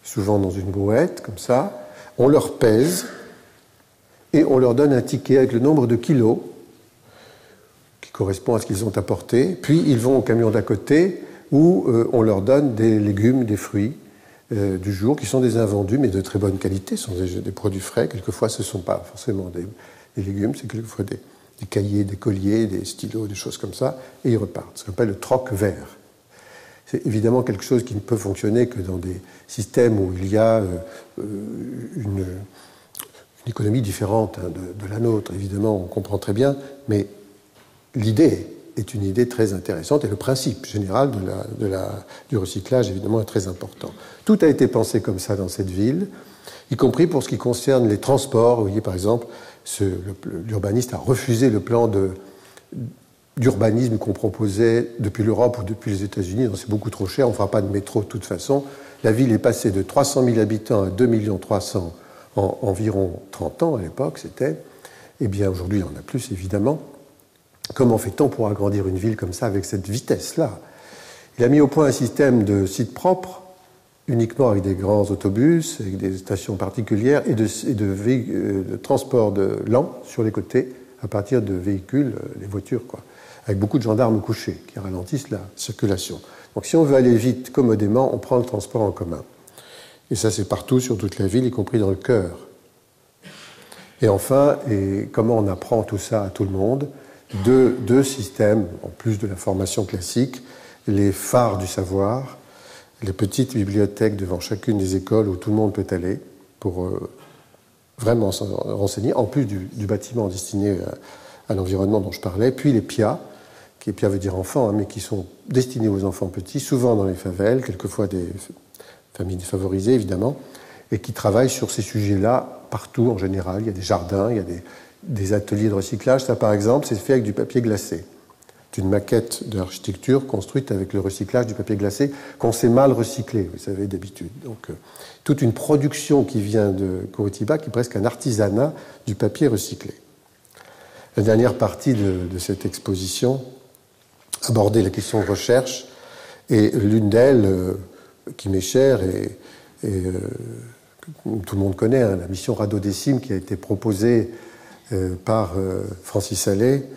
souvent dans une brouette, comme ça, on leur pèse, et on leur donne un ticket avec le nombre de kilos qui correspond à ce qu'ils ont apporté, puis ils vont au camion d'à côté, où on leur donne des légumes, des fruits du jour, qui sont des invendus, mais de très bonne qualité, ce sont des produits frais. Quelquefois, ce ne sont pas forcément des légumes, c'est quelquefois des cahiers, des colliers, des stylos, des choses comme ça, et ils repartent. Ce qu'on appelle le troc vert. C'est évidemment quelque chose qui ne peut fonctionner que dans des systèmes où il y a une économie différente de la nôtre. Évidemment, on comprend très bien, mais l'idée est une idée très intéressante et le principe général du recyclage, évidemment, est très important. Tout a été pensé comme ça dans cette ville, y compris pour ce qui concerne les transports. Vous voyez, par exemple, l'urbaniste a refusé le plan d'urbanisme qu'on proposait depuis l'Europe ou depuis les États-Unis. C'est beaucoup trop cher, on ne fera pas de métro de toute façon. La ville est passée de 300 000 habitants à 2 300 000 en environ 30 ans, à l'époque, c'était. Eh bien, aujourd'hui, il y en a plus, évidemment. Comment fait-on pour agrandir une ville comme ça avec cette vitesse-là? Il a mis au point un système de sites propres, uniquement avec des grands autobus, avec des stations particulières et de transport lent sur les côtés à partir de véhicules, les voitures, quoi, avec beaucoup de gendarmes couchés qui ralentissent la circulation. Donc si on veut aller vite, commodément, on prend le transport en commun. Et ça, c'est partout, sur toute la ville, y compris dans le cœur. Et enfin, comment on apprend tout ça à tout le monde? Deux systèmes, en plus de la formation classique, les phares du savoir, les petites bibliothèques devant chacune des écoles où tout le monde peut aller pour vraiment s'en renseigner, en plus du bâtiment destiné à l'environnement dont je parlais, puis les PIA, qui PIA veut dire enfants, mais qui sont destinés aux enfants petits, souvent dans les favelles, quelquefois famille défavorisée évidemment, et qui travaille sur ces sujets-là partout en général. Il y a des jardins, il y a des ateliers de recyclage. Ça, par exemple, c'est fait avec du papier glacé. C'est une maquette d'architecture construite avec le recyclage du papier glacé qu'on sait mal recycler, vous savez, d'habitude. Donc, toute une production qui vient de Curitiba, qui est presque un artisanat du papier recyclé. La dernière partie de cette exposition abordait la question de recherche, et l'une d'elles, qui m'est chère, et tout le monde connaît, hein, la mission Radodécime, qui a été proposée par Francis Allais,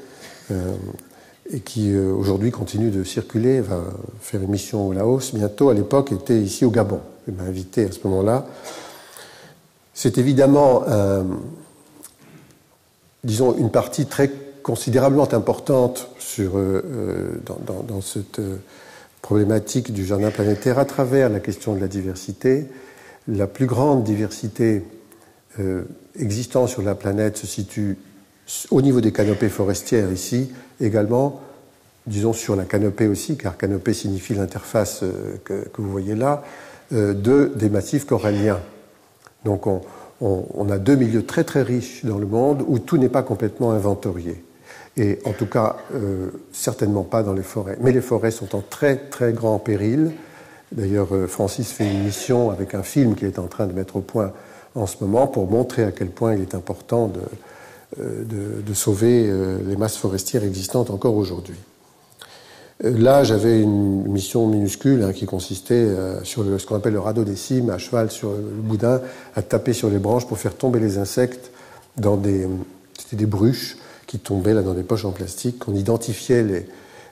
et qui aujourd'hui continue de circuler, va faire une mission au Laos bientôt. À l'époque, était ici au Gabon. Il m'a invité à ce moment-là. C'est évidemment, disons, une partie très considérablement importante dans cette problématique du jardin planétaire à travers la question de la diversité. La plus grande diversité existant sur la planète se situe au niveau des canopées forestières ici, également, disons sur la canopée aussi, car canopée signifie l'interface que vous voyez là, des massifs coralliens. Donc on a deux milieux très très riches dans le monde où tout n'est pas complètement inventorié. Et en tout cas, certainement pas dans les forêts. Mais les forêts sont en très très grand péril. D'ailleurs, Francis fait une mission avec un film qu'il est en train de mettre au point en ce moment pour montrer à quel point il est important de sauver les masses forestières existantes encore aujourd'hui. Là, j'avais une mission minuscule qui consistait sur ce qu'on appelle le radodécime, à cheval sur le boudin, à taper sur les branches pour faire tomber les insectes dans c'était des bruches qui tombaient là dans des poches en plastique. On identifiait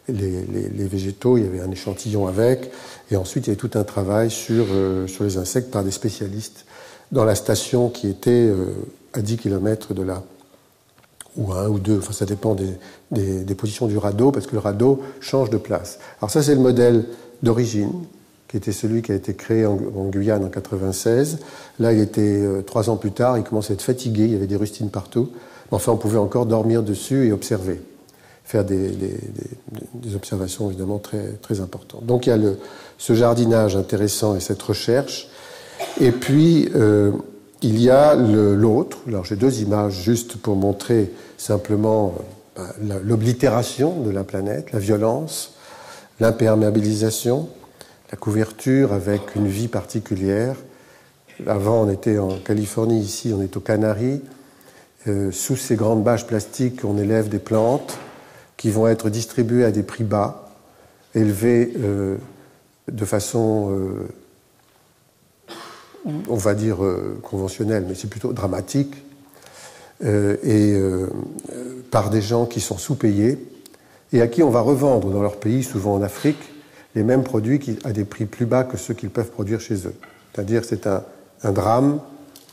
les végétaux, il y avait un échantillon avec, et ensuite il y avait tout un travail sur les insectes par des spécialistes dans la station qui était à 10 km de là. Ou un ou deux, enfin ça dépend des positions du radeau, parce que le radeau change de place. Alors ça, c'est le modèle d'origine, qui était celui qui a été créé en Guyane en 1996. Là, il était 3 ans plus tard, il commençait à être fatigué, il y avait des rustines partout. Mais enfin, on pouvait encore dormir dessus et observer, faire des observations évidemment très, très importantes. Donc il y a ce jardinage intéressant et cette recherche. Et puis, il y a l'autre. Alors j'ai 2 images juste pour montrer simplement l'oblitération de la planète, la violence, l'imperméabilisation, la couverture avec une vie particulière. Avant, on était en Californie, ici, on est aux Canaries. Sous ces grandes bâches plastiques, on élève des plantes qui vont être distribuées à des prix bas, élevées de façon, on va dire, conventionnelle, mais c'est plutôt dramatique, par des gens qui sont sous-payés et à qui on va revendre dans leur pays, souvent en Afrique, les mêmes produits à des prix plus bas que ceux qu'ils peuvent produire chez eux. C'est-à-dire que c'est un drame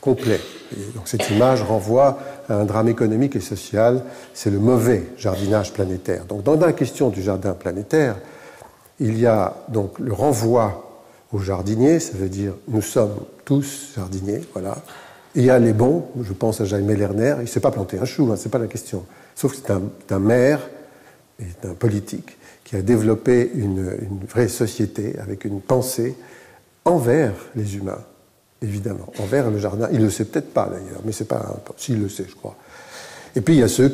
complet. Et donc cette image renvoie à un drame économique et social, c'est le mauvais jardinage planétaire. Donc dans la question du jardin planétaire, il y a donc le renvoi aux jardiniers, ça veut dire nous sommes tous jardiniers, voilà. Et il y a les bons, je pense à Jaime Lerner, il ne s'est pas planté un chou, c'est pas la question. Sauf que c'est un maire, et un politique, qui a développé une vraie société avec une pensée envers les humains, évidemment, envers le jardin. Il ne le sait peut-être pas d'ailleurs, mais c'est pas. S'il le sait, je crois. Et puis il y a ceux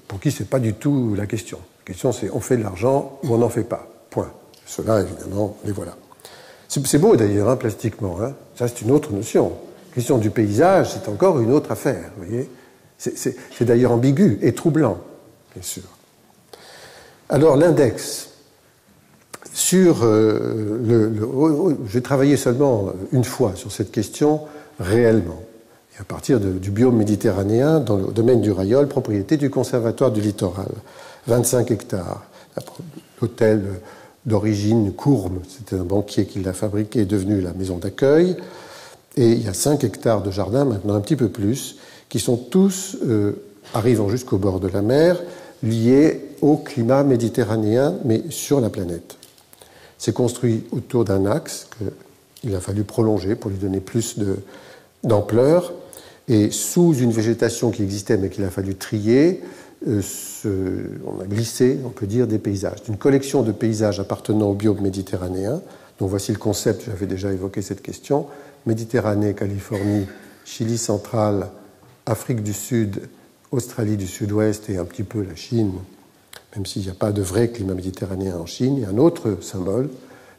pour qui c'est pas du tout la question. La question c'est on fait de l'argent ou on n'en fait pas. Point. Ceux-là, évidemment, les voilà. C'est beau d'ailleurs, plastiquement. Ça, c'est une autre notion. La question du paysage, c'est encore une autre affaire. Vous voyez, c'est d'ailleurs ambigu et troublant, bien sûr. Alors, l'index. J'ai travaillé seulement une fois sur cette question, réellement. Et à partir du biome méditerranéen, dans le domaine du Rayol, propriété du Conservatoire du Littoral. 25 hectares. L'hôtel d'origine Courme, c'était un banquier qui l'a fabriqué, est devenu la maison d'accueil. Et il y a 5 hectares de jardin, maintenant un petit peu plus, qui sont tous, arrivant jusqu'au bord de la mer, liés au climat méditerranéen, mais sur la planète. C'est construit autour d'un axe qu'il a fallu prolonger pour lui donner plus d'ampleur. Et sous une végétation qui existait, mais qu'il a fallu trier, on a glissé, on peut dire, des paysages. Une collection de paysages appartenant au biome méditerranéen. Donc voici le concept, j'avais déjà évoqué cette question. Méditerranée, Californie, Chili central, Afrique du Sud, Australie du Sud-Ouest et un petit peu la Chine, même s'il n'y a pas de vrai climat méditerranéen en Chine. Et un autre symbole,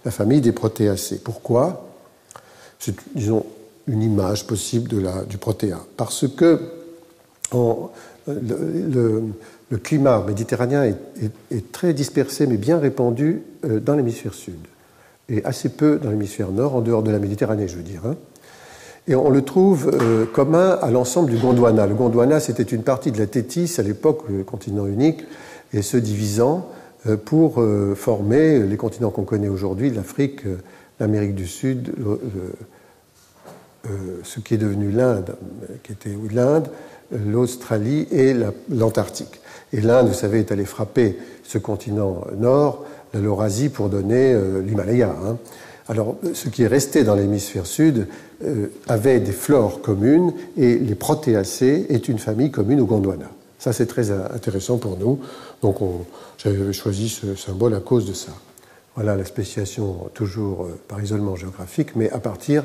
la famille des Protéacées. Pourquoi ? C'est, disons, une image possible du protéa. Parce que le climat méditerranéen est très dispersé, mais bien répandu dans l'hémisphère sud, et assez peu dans l'hémisphère nord, en dehors de la Méditerranée, je veux dire. Et on le trouve commun à l'ensemble du Gondwana. Le Gondwana, c'était une partie de la Thétis, à l'époque, le continent unique, et se divisant pour former les continents qu'on connaît aujourd'hui, l'Afrique, l'Amérique du Sud, ce qui est devenu l'Inde, qui était l'Inde, l'Australie et l'Antarctique. Et l'Inde, vous savez, est allée frapper ce continent nord, l'Eurasie, pour donner l'Himalaya. Alors, ce qui est resté dans l'hémisphère sud avait des flores communes, et les Protéacées est une famille commune au Gondwana. Ça, c'est très intéressant pour nous. Donc, j'avais choisi ce symbole à cause de ça. Voilà la spéciation, toujours par isolement géographique, mais à partir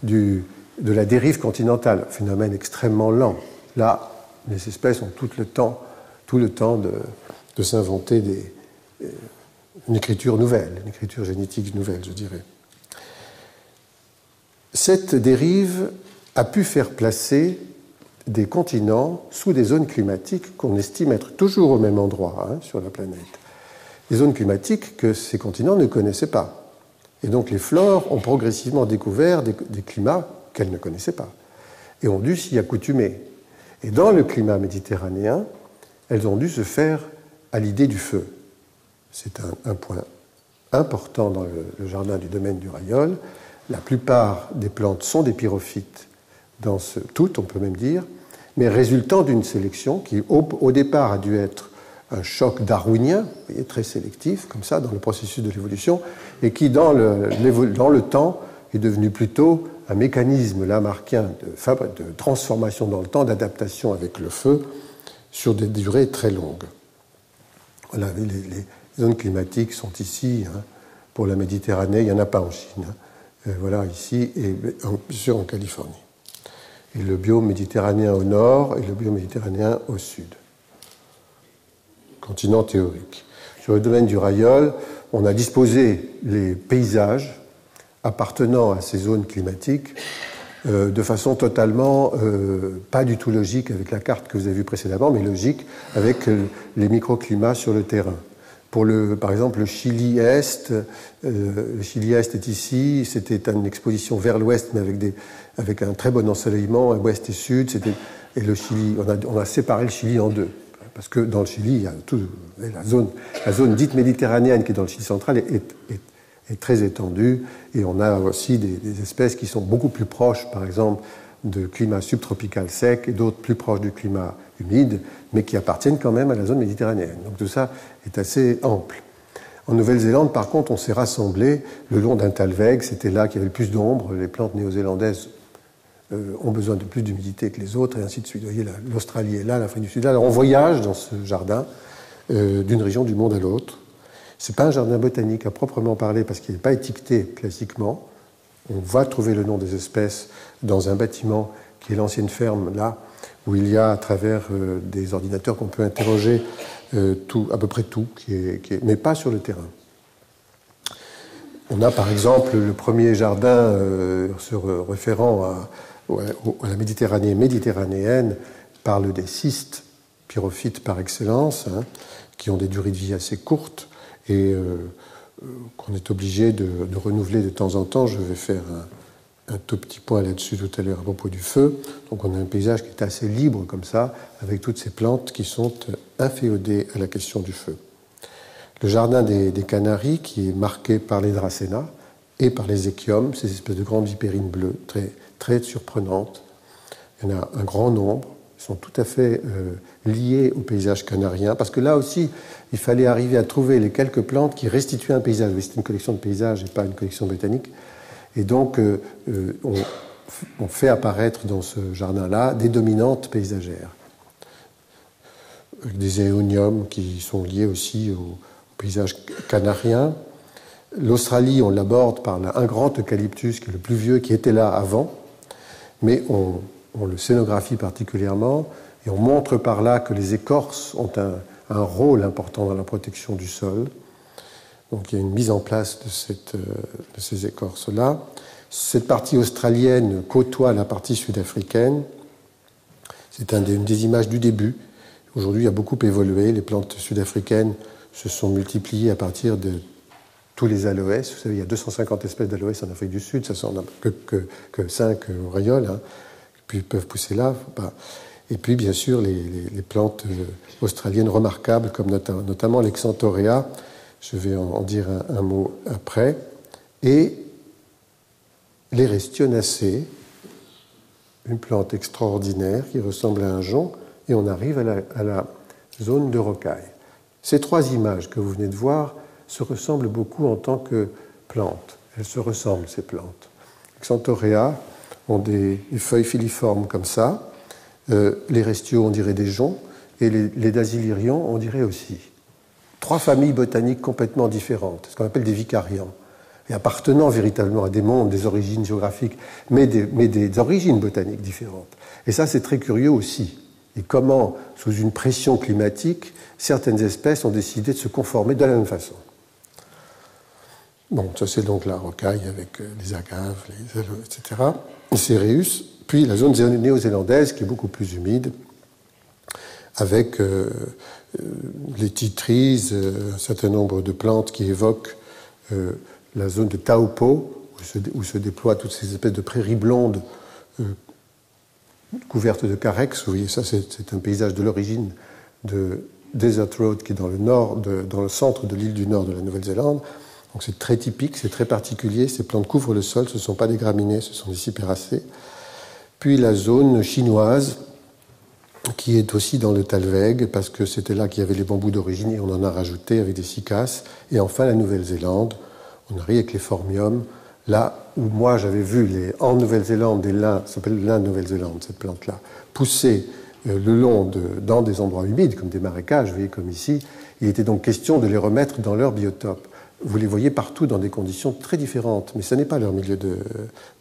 de la dérive continentale, phénomène extrêmement lent. Là, les espèces ont tout le temps de s'inventer une écriture nouvelle, une écriture génétique nouvelle, je dirais. Cette dérive a pu faire placer des continents sous des zones climatiques qu'on estime être toujours au même endroit sur la planète. Des zones climatiques que ces continents ne connaissaient pas. Et donc les flores ont progressivement découvert des climats qu'elles ne connaissaient pas et ont dû s'y accoutumer. Et dans le climat méditerranéen, elles ont dû se faire à l'idée du feu. C'est un point important dans le jardin du domaine du Rayol. La plupart des plantes sont des pyrophytes, toutes, on peut même dire, mais résultant d'une sélection qui, au départ, a dû être un choc darwinien, vous voyez, très sélectif, comme ça, dans le processus de l'évolution, et qui, dans le temps, est devenu plutôt un mécanisme lamarckien de transformation dans le temps, d'adaptation avec le feu, sur des durées très longues. Voilà, les zones climatiques sont ici, pour la Méditerranée, il n'y en a pas en Chine. Voilà, ici, et bien sûr en Californie. Et le biome méditerranéen au nord et le biome méditerranéen au sud. Continent théorique. Sur le domaine du Rayol, on a disposé les paysages appartenant à ces zones climatiques de façon totalement, pas du tout logique avec la carte que vous avez vue précédemment, mais logique avec les microclimats sur le terrain. Par exemple, le Chili-Est, le Chili-Est est ici, c'était une exposition vers l'ouest, mais avec un très bon ensoleillement, ouest et sud. Et le Chili, on a séparé le Chili en deux. Parce que dans le Chili, il y a la zone dite méditerranéenne qui est dans le Chili central est très étendue. Et on a aussi des espèces qui sont beaucoup plus proches, par exemple, de climat subtropical sec et d'autres plus proches du climat humide, mais qui appartiennent quand même à la zone méditerranéenne. Donc tout ça est assez ample. En Nouvelle-Zélande, par contre, on s'est rassemblés le long d'un talweg. C'était là qu'il y avait le plus d'ombre. Les plantes néo-zélandaises ont besoin de plus d'humidité que les autres, et ainsi de suite. Vous voyez, l'Australie est là, l'Afrique du Sud est là. Alors on voyage dans ce jardin d'une région du monde à l'autre. Ce n'est pas un jardin botanique à proprement parler parce qu'il n'est pas étiqueté classiquement. On va trouver le nom des espèces dans un bâtiment qui est l'ancienne ferme, là, où il y a, à travers des ordinateurs qu'on peut interroger, à peu près tout, mais pas sur le terrain. On a par exemple le premier jardin se référant à la Méditerranée méditerranéenne, parle des cystes pyrophytes par excellence, qui ont des durées de vie assez courtes et qu'on est obligé de renouveler de temps en temps. Je vais faire un tout petit point là-dessus tout à l'heure à propos du feu. Donc on a un paysage qui est assez libre comme ça, avec toutes ces plantes qui sont inféodées à la question du feu. Le jardin des Canaries, qui est marqué par les Dracæna et par les échiums, ces espèces de grandes vipérines bleues, très, très surprenantes. Il y en a un grand nombre. Ils sont tout à fait liés au paysage canarien, parce que là aussi, il fallait arriver à trouver les quelques plantes qui restituaient un paysage. C'est une collection de paysages et pas une collection botanique. Et donc, on fait apparaître dans ce jardin-là des dominantes paysagères. avec des éoniums qui sont liés aussi au paysage canarien. L'Australie, on l'aborde par un grand eucalyptus qui est le plus vieux, qui était là avant, mais on le scénographie particulièrement et on montre par là que les écorces ont un rôle important dans la protection du sol. Donc il y a une mise en place de ces écorces-là. Cette partie australienne côtoie la partie sud-africaine. C'est une des images du début. Aujourd'hui, il a beaucoup évolué. Les plantes sud-africaines se sont multipliées à partir de tous les aloès. Vous savez, il y a 250 espèces d'aloès en Afrique du Sud. Ça n'en a que 5 au Rayol, hein, puis peuvent pousser là. Et puis, bien sûr, les plantes australiennes remarquables, comme notamment l'Exanthorea. Je vais en dire un mot après. Et les Restionacées, une plante extraordinaire qui ressemble à un jonc, et on arrive à la zone de rocaille. Ces 3 images que vous venez de voir se ressemblent beaucoup en tant que plantes. Elles se ressemblent, ces plantes. Les Xanthorea ont des feuilles filiformes comme ça. Les Restiaux, on dirait des joncs, et les Dasylirions, on dirait aussi. 3 familles botaniques complètement différentes, ce qu'on appelle des vicariants, et appartenant véritablement à des mondes, des origines géographiques, mais des origines botaniques différentes. Et ça, c'est très curieux aussi. Et comment, sous une pression climatique, certaines espèces ont décidé de se conformer de la même façon. Bon, ça c'est donc la rocaille avec les agaves, les aloès, etc. Les céréus, puis la zone néo-zélandaise qui est beaucoup plus humide, avec les titris, un certain nombre de plantes qui évoquent la zone de Taupo, où se déploient toutes ces espèces de prairies blondes couvertes de carex. Vous voyez, ça c'est un paysage de l'origine de Desert Road qui est dans le centre de l'île du Nord de la Nouvelle-Zélande. Donc c'est très typique, c'est très particulier. Ces plantes couvrent le sol, ce ne sont pas des graminées, ce sont des cypéracées. Puis la zone chinoise, qui est aussi dans le Talweg, parce que c'était là qu'il y avait les bambous d'origine, et on en a rajouté avec des cycas. Et enfin la Nouvelle-Zélande, on arrive avec les phormiums, là où moi j'avais vu en Nouvelle-Zélande des lins, ça s'appelle le lin de Nouvelle-Zélande, cette plante-là, pousser le long dans des endroits humides, comme des marécages, vous voyez, comme ici. Il était donc question de les remettre dans leur biotope. Vous les voyez partout dans des conditions très différentes, mais ce n'est pas leur milieu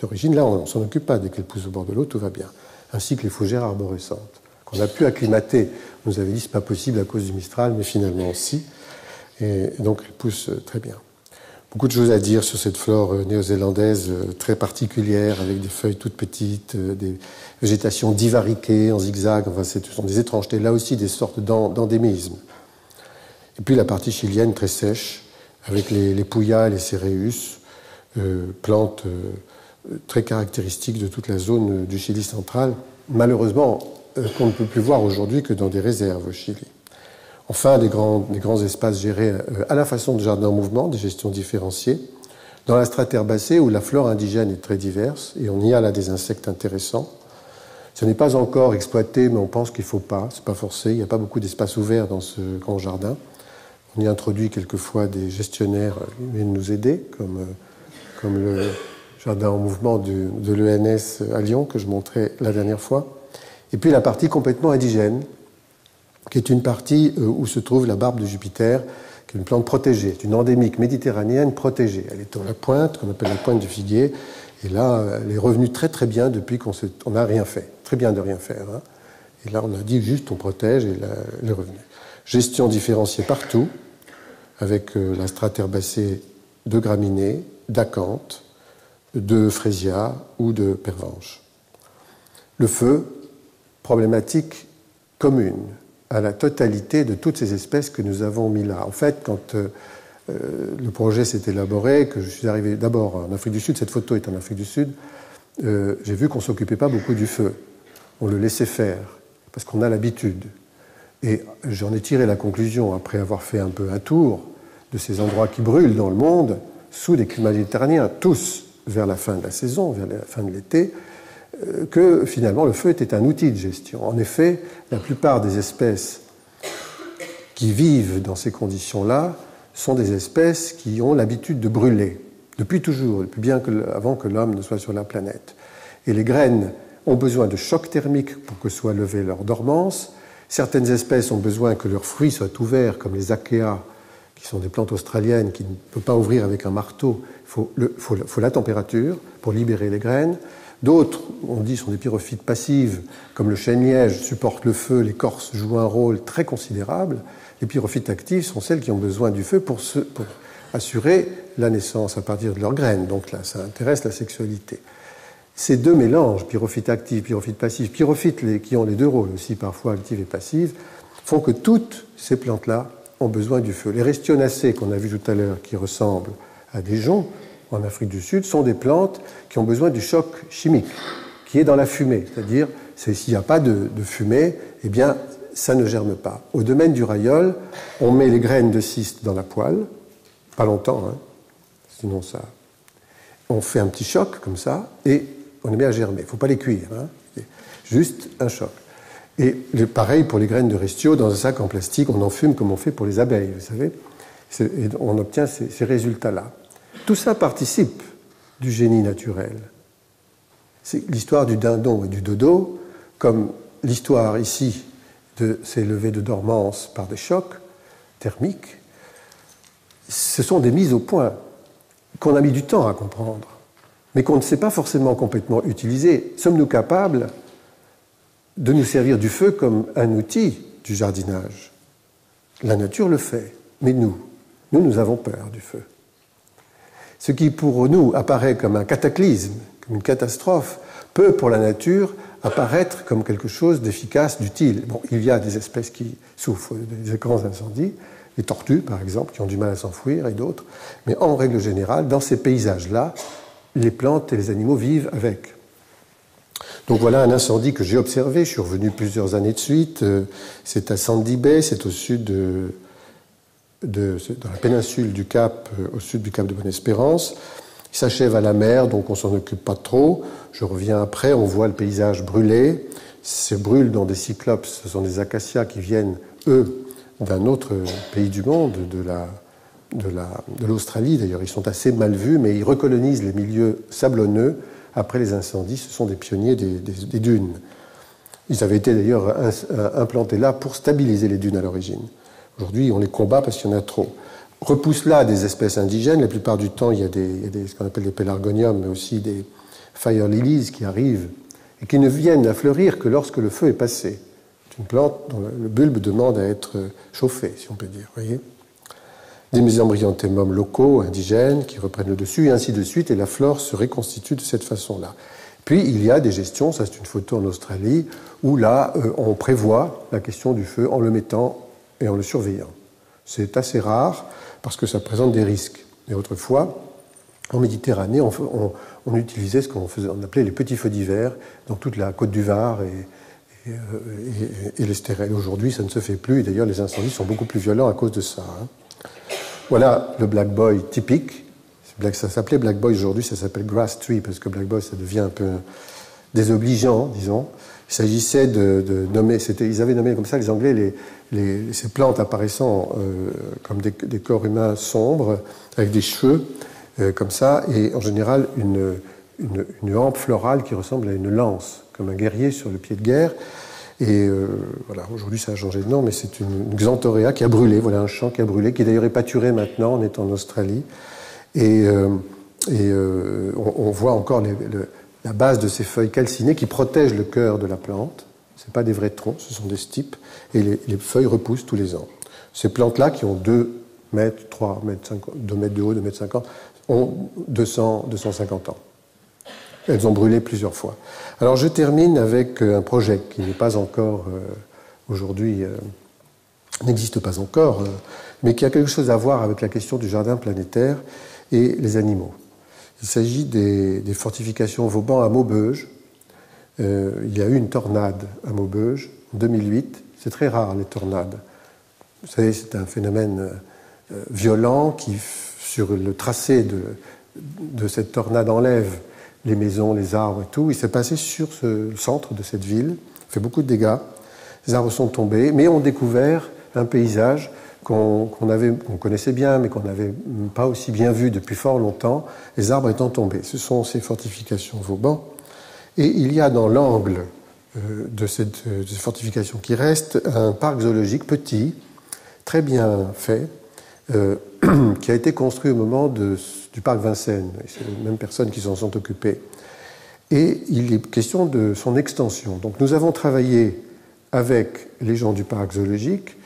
d'origine. Là, on ne s'en occupe pas. Dès qu'elles poussent au bord de l'eau, tout va bien. Ainsi que les fougères arborescentes, qu'on a pu acclimater. On nous avait dit que ce n'est pas possible à cause du Mistral, mais finalement, si. Et donc, elles poussent très bien. Beaucoup de choses à dire sur cette flore néo-zélandaise très particulière, avec des feuilles toutes petites, des végétations divariquées en zigzag. Enfin, ce sont des étrangetés. Là aussi, des sortes d'endémismes. Et puis la partie chilienne très sèche, avec les pouillas et les céréus, plantes très caractéristiques de toute la zone du Chili central, malheureusement qu'on ne peut plus voir aujourd'hui que dans des réserves au Chili. Enfin, des grands espaces gérés à la façon de jardins en mouvement, des gestions différenciées, dans la strate herbacée où la flore indigène est très diverse, et on y a là des insectes intéressants. Ce n'est pas encore exploité, mais on pense qu'il ne faut pas, c'est pas forcé, il n'y a pas beaucoup d'espace ouvert dans ce grand jardin. On y introduit quelquefois des gestionnaires qui viennent nous aider, comme le jardin en mouvement de l'ENS à Lyon, que je montrais la dernière fois. Et puis la partie complètement indigène, qui est une partie où se trouve la barbe de Jupiter, qui est une plante protégée, c'est une endémique méditerranéenne protégée. Elle est dans la pointe, qu'on appelle la pointe du figuier, et là, elle est revenue très très bien depuis qu'on n'a rien fait. Très bien de rien faire. Hein. Et là, on a dit juste on protège, et elle est revenue. Gestion différenciée partout, avec la strate herbacée de graminées, d'acanthes, de frésia ou de pervenche. Le feu, problématique commune à la totalité de toutes ces espèces que nous avons mis là. En fait, quand le projet s'est élaboré, que je suis arrivé d'abord en Afrique du Sud, cette photo est en Afrique du Sud, j'ai vu qu'on ne s'occupait pas beaucoup du feu. On le laissait faire, parce qu'on a l'habitude. Et j'en ai tiré la conclusion, après avoir fait un peu un tour de ces endroits qui brûlent dans le monde, sous les climats méditerranéens, tous vers la fin de la saison, vers la fin de l'été, que finalement le feu était un outil de gestion. En effet, la plupart des espèces qui vivent dans ces conditions-là sont des espèces qui ont l'habitude de brûler, depuis toujours, depuis bien avant que l'homme ne soit sur la planète. Et les graines ont besoin de chocs thermiques pour que soit levée leur dormance, Certaines espèces ont besoin que leurs fruits soient ouverts, comme les achéas, qui sont des plantes australiennes qui ne peuvent pas ouvrir avec un marteau. Il faut la température pour libérer les graines. D'autres, on dit, sont des pyrophytes passives, comme le chêne-liège, supportent le feu, l'écorce joue un rôle très considérable. Les pyrophytes actives sont celles qui ont besoin du feu pour assurer la naissance à partir de leurs graines. Donc là, ça intéresse la sexualité. Ces deux mélanges, pyrophytes actifs, pyrophytes passifs, pyrophytes qui ont les deux rôles aussi, parfois actifs et passifs, font que toutes ces plantes-là ont besoin du feu. Les restionacées qu'on a vues tout à l'heure, qui ressemblent à des joncs en Afrique du Sud, sont des plantes qui ont besoin du choc chimique, qui est dans la fumée. C'est-à-dire, s'il n'y a pas de fumée, eh bien, ça ne germe pas. Au domaine du rayol, on met les graines de cyste dans la poêle, pas longtemps, hein, sinon ça... On fait un petit choc, comme ça, et on les met à germer. Il ne faut pas les cuire, hein, juste un choc. Et pareil pour les graines de restio, dans un sac en plastique, on en fume comme on fait pour les abeilles, vous savez. Et on obtient ces résultats-là. Tout ça participe du génie naturel. C'est l'histoire du dindon et du dodo, comme l'histoire ici de ces levées de dormance par des chocs thermiques. Ce sont des mises au point qu'on a mis du temps à comprendre, mais qu'on ne sait pas forcément complètement utiliser. Sommes-nous capables de nous servir du feu comme un outil du jardinage? La nature le fait, mais nous avons peur du feu. Ce qui pour nous apparaît comme un cataclysme, comme une catastrophe, peut pour la nature apparaître comme quelque chose d'efficace, d'utile. Bon, il y a des espèces qui souffrent des grands incendies, les tortues par exemple, qui ont du mal à s'enfuir, et d'autres, mais en règle générale, dans ces paysages-là, les plantes et les animaux vivent avec. Donc voilà un incendie que j'ai observé, je suis revenu plusieurs années de suite, c'est à Sandy Bay, c'est au sud dans la péninsule du Cap, au sud du Cap de Bonne-Espérance. Il s'achève à la mer, donc on s'en occupe pas trop. Je reviens après, on voit le paysage brûlé. Se brûlent dans des cyclopes, ce sont des acacias qui viennent, eux, d'un autre pays du monde, de l'Australie d'ailleurs. Ils sont assez mal vus, mais ils recolonisent les milieux sablonneux après les incendies. Ce sont des pionniers des dunes. Ils avaient été d'ailleurs implantés là pour stabiliser les dunes à l'origine. Aujourd'hui, on les combat parce qu'il y en a trop. Repoussent là des espèces indigènes. La plupart du temps, il y a ce qu'on appelle des pélargoniums, mais aussi des fire lilies qui arrivent et qui ne viennent à fleurir que lorsque le feu est passé. C'est une plante dont le bulbe demande à être chauffé, si on peut dire. Voyez, des mésembryanthemums locaux, indigènes, qui reprennent le dessus, et ainsi de suite, et la flore se reconstitue de cette façon-là. Puis, il y a des gestions, ça c'est une photo en Australie, où là, on prévoit la question du feu en le mettant et en le surveillant. C'est assez rare, parce que ça présente des risques. Et autrefois, en Méditerranée, on utilisait ce qu'on appelait les petits feux d'hiver dans toute la côte du Var et l'Estérel. Aujourd'hui, ça ne se fait plus, et d'ailleurs, les incendies sont beaucoup plus violents à cause de ça. Hein. Voilà le black boy typique. Ça s'appelait black boy, aujourd'hui ça s'appelle grass tree, parce que black boy, ça devient un peu désobligeant, disons. Il s'agissait de nommer, ils avaient nommé comme ça, les Anglais, ces plantes apparaissant comme des corps humains sombres, avec des cheveux, comme ça, et en général une hampe florale qui ressemble à une lance, comme un guerrier sur le pied de guerre. Et voilà, aujourd'hui ça a changé de nom, mais c'est une xanthorea qui a brûlé, voilà un champ qui a brûlé, qui d'ailleurs est pâturé maintenant, on est en Australie. Et on voit encore la base de ces feuilles calcinées qui protègent le cœur de la plante. Ce ne sont pas des vrais troncs, ce sont des stipes, et les feuilles repoussent tous les ans. Ces plantes-là, qui ont 2 mètres, 3 mètres, 50, 2 mètres de haut, 2 mètres 50, ont 200, 250 ans. Elles ont brûlé plusieurs fois. Alors je termine avec un projet qui n'est pas encore, aujourd'hui, n'existe pas encore, mais qui a quelque chose à voir avec la question du jardin planétaire et les animaux. Il s'agit des fortifications Vauban à Maubeuge. Il y a eu une tornade à Maubeuge en 2008. C'est très rare, les tornades. Vous savez, c'est un phénomène violent qui, sur le tracé de cette tornade, enlève les maisons, les arbres et tout. Il s'est passé sur le centre de cette ville. Il fait beaucoup de dégâts. Les arbres sont tombés, mais ont découvert un paysage qu'on connaissait bien, mais qu'on n'avait pas aussi bien vu depuis fort longtemps, les arbres étant tombés. Ce sont ces fortifications Vauban. Et il y a dans l'angle de cette fortification qui reste un parc zoologique petit, très bien fait, qui a été construit au moment du parc Vincennes. C'est les mêmes personnes qui s'en sont occupées. Et il est question de son extension. Donc nous avons travaillé avec les gens du parc zoologique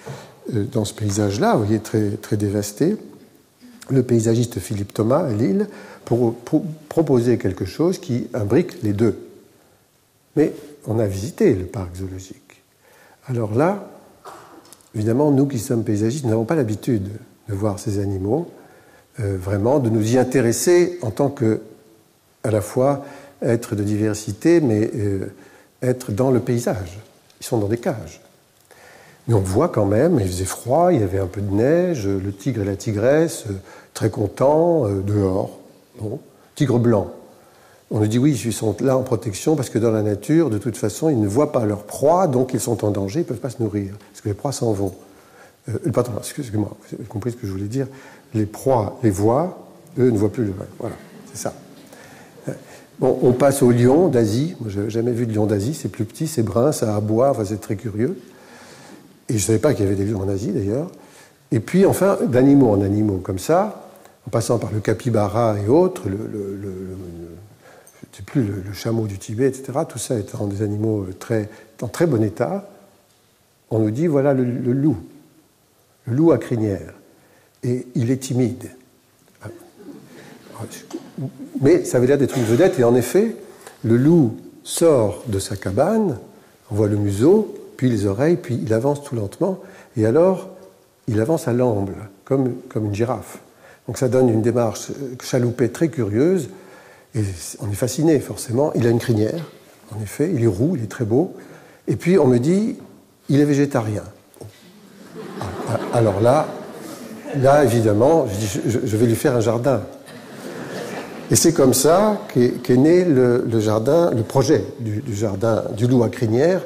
dans ce paysage-là, vous voyez, très, très dévasté, le paysagiste Philippe Thomas à Lille, pour proposer quelque chose qui imbrique les deux. Mais on a visité le parc zoologique. Alors là, évidemment, nous qui sommes paysagistes, nous n'avons pas l'habitude de voir ces animaux, vraiment, de nous y intéresser en tant que, à la fois, être de diversité, mais être dans le paysage. Ils sont dans des cages. Mais on voit quand même, il faisait froid, il y avait un peu de neige, le tigre et la tigresse, très contents, dehors. Bon. Tigre blanc. On nous dit oui, ils sont là en protection parce que dans la nature, de toute façon, ils ne voient pas leur proie, donc ils sont en danger, ils ne peuvent pas se nourrir, parce que les proies s'en vont. Pardon, excusez-moi, vous avez compris ce que je voulais dire. Les proies les voient, eux ne voient plus le vrai. Voilà, c'est ça. Bon, on passe au lion d'Asie. Moi, je n'avais jamais vu de lion d'Asie. C'est plus petit, c'est brun, ça aboie, enfin, c'est très curieux. Et je ne savais pas qu'il y avait des lions en Asie, d'ailleurs. Et puis, enfin, d'animaux en animaux, comme ça, en passant par le capybara et autres, je ne sais plus, le chameau du Tibet, etc., tout ça étant des animaux en très bon état, on nous dit, voilà le loup à crinière. Et il est timide. Mais ça avait l'air d'être une vedette, et en effet, le loup sort de sa cabane, on voit le museau, puis les oreilles, puis il avance tout lentement, et alors il avance à l'amble, comme une girafe. Donc ça donne une démarche chaloupée très curieuse, et on est fasciné forcément. Il a une crinière, en effet, il est roux, il est très beau, et puis on me dit, il est végétarien. Alors là évidemment, je vais lui faire un jardin. Et c'est comme ça qu'est né le projet du jardin du loup à crinière,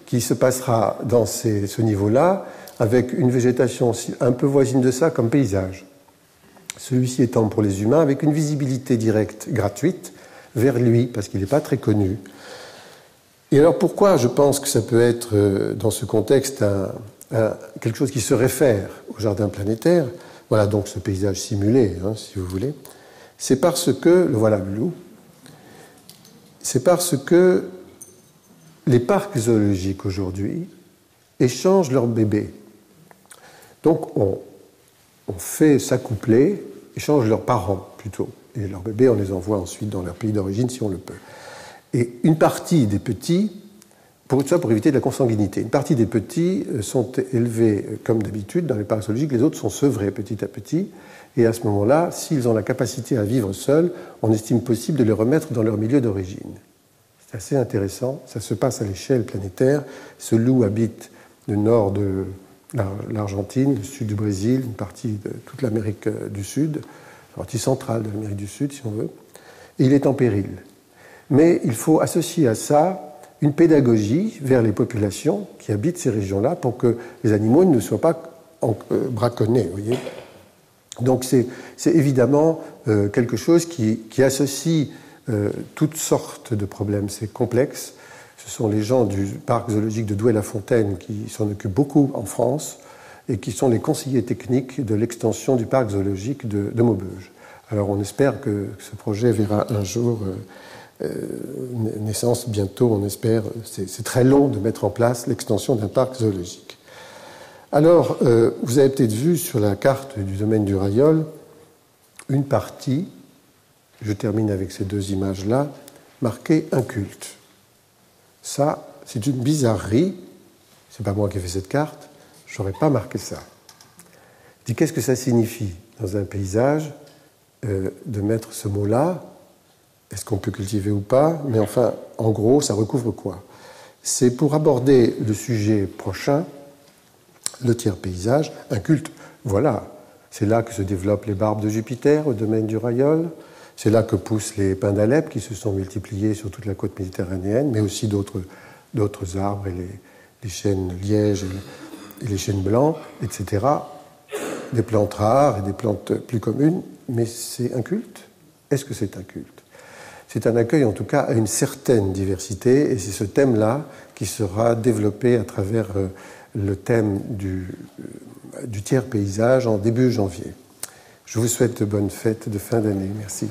qui se passera dans ce niveau-là, avec une végétation un peu voisine de ça comme paysage. Celui-ci étant pour les humains, avec une visibilité directe, gratuite, vers lui, parce qu'il n'est pas très connu. Et alors pourquoi je pense que ça peut être, dans ce contexte, quelque chose qui se réfère au jardin planétaire, voilà donc ce paysage simulé, si vous voulez, c'est parce que, voilà le loup, c'est parce que les parcs zoologiques aujourd'hui échangent leurs bébés. Donc on fait s'accoupler, échangent leurs parents plutôt, et leurs bébés on les envoie ensuite dans leur pays d'origine si on le peut. Et une partie des petits, pour éviter de la consanguinité, une partie des petits sont élevés comme d'habitude dans les parcs zoologiques, les autres sont sevrés petit à petit. Et à ce moment-là, s'ils ont la capacité à vivre seuls, on estime possible de les remettre dans leur milieu d'origine. C'est assez intéressant, ça se passe à l'échelle planétaire. Ce loup habite le nord de l'Argentine, le sud du Brésil, une partie de toute l'Amérique du Sud, la partie centrale de l'Amérique du Sud, si on veut, et il est en péril. Mais il faut associer à ça une pédagogie vers les populations qui habitent ces régions-là pour que les animaux ne soient pas braconnés, vous voyez. Donc c'est évidemment quelque chose qui associe toutes sortes de problèmes. C'est complexe. Ce sont les gens du parc zoologique de Douai-la-Fontaine qui s'en occupent beaucoup en France et qui sont les conseillers techniques de l'extension du parc zoologique de Maubeuge. Alors on espère que ce projet verra un jour naissance bientôt, on espère. C'est très long de mettre en place l'extension d'un parc zoologique. Alors, vous avez peut-être vu sur la carte du domaine du Rayol une partie, je termine avec ces deux images-là, marquée inculte. Ça, c'est une bizarrerie, c'est pas moi qui ai fait cette carte, je n'aurais pas marqué ça. Je dis, qu'est-ce que ça signifie dans un paysage de mettre ce mot-là? Est-ce qu'on peut cultiver ou pas? Mais enfin, en gros, ça recouvre quoi? C'est pour aborder le sujet prochain, le tiers paysage, inculte. Voilà, c'est là que se développent les barbes de Jupiter au domaine du Rayol, c'est là que poussent les pins d'Alep qui se sont multipliés sur toute la côte méditerranéenne, mais aussi d'autres arbres, et les chênes lièges et les chênes blancs, etc. Des plantes rares et des plantes plus communes, mais c'est inculte. Est-ce que c'est inculte? c'est un accueil en tout cas à une certaine diversité, et c'est ce thème-là qui sera développé à travers le thème du tiers paysage en début janvier. Je vous souhaite de bonnes fêtes de fin d'année. Merci.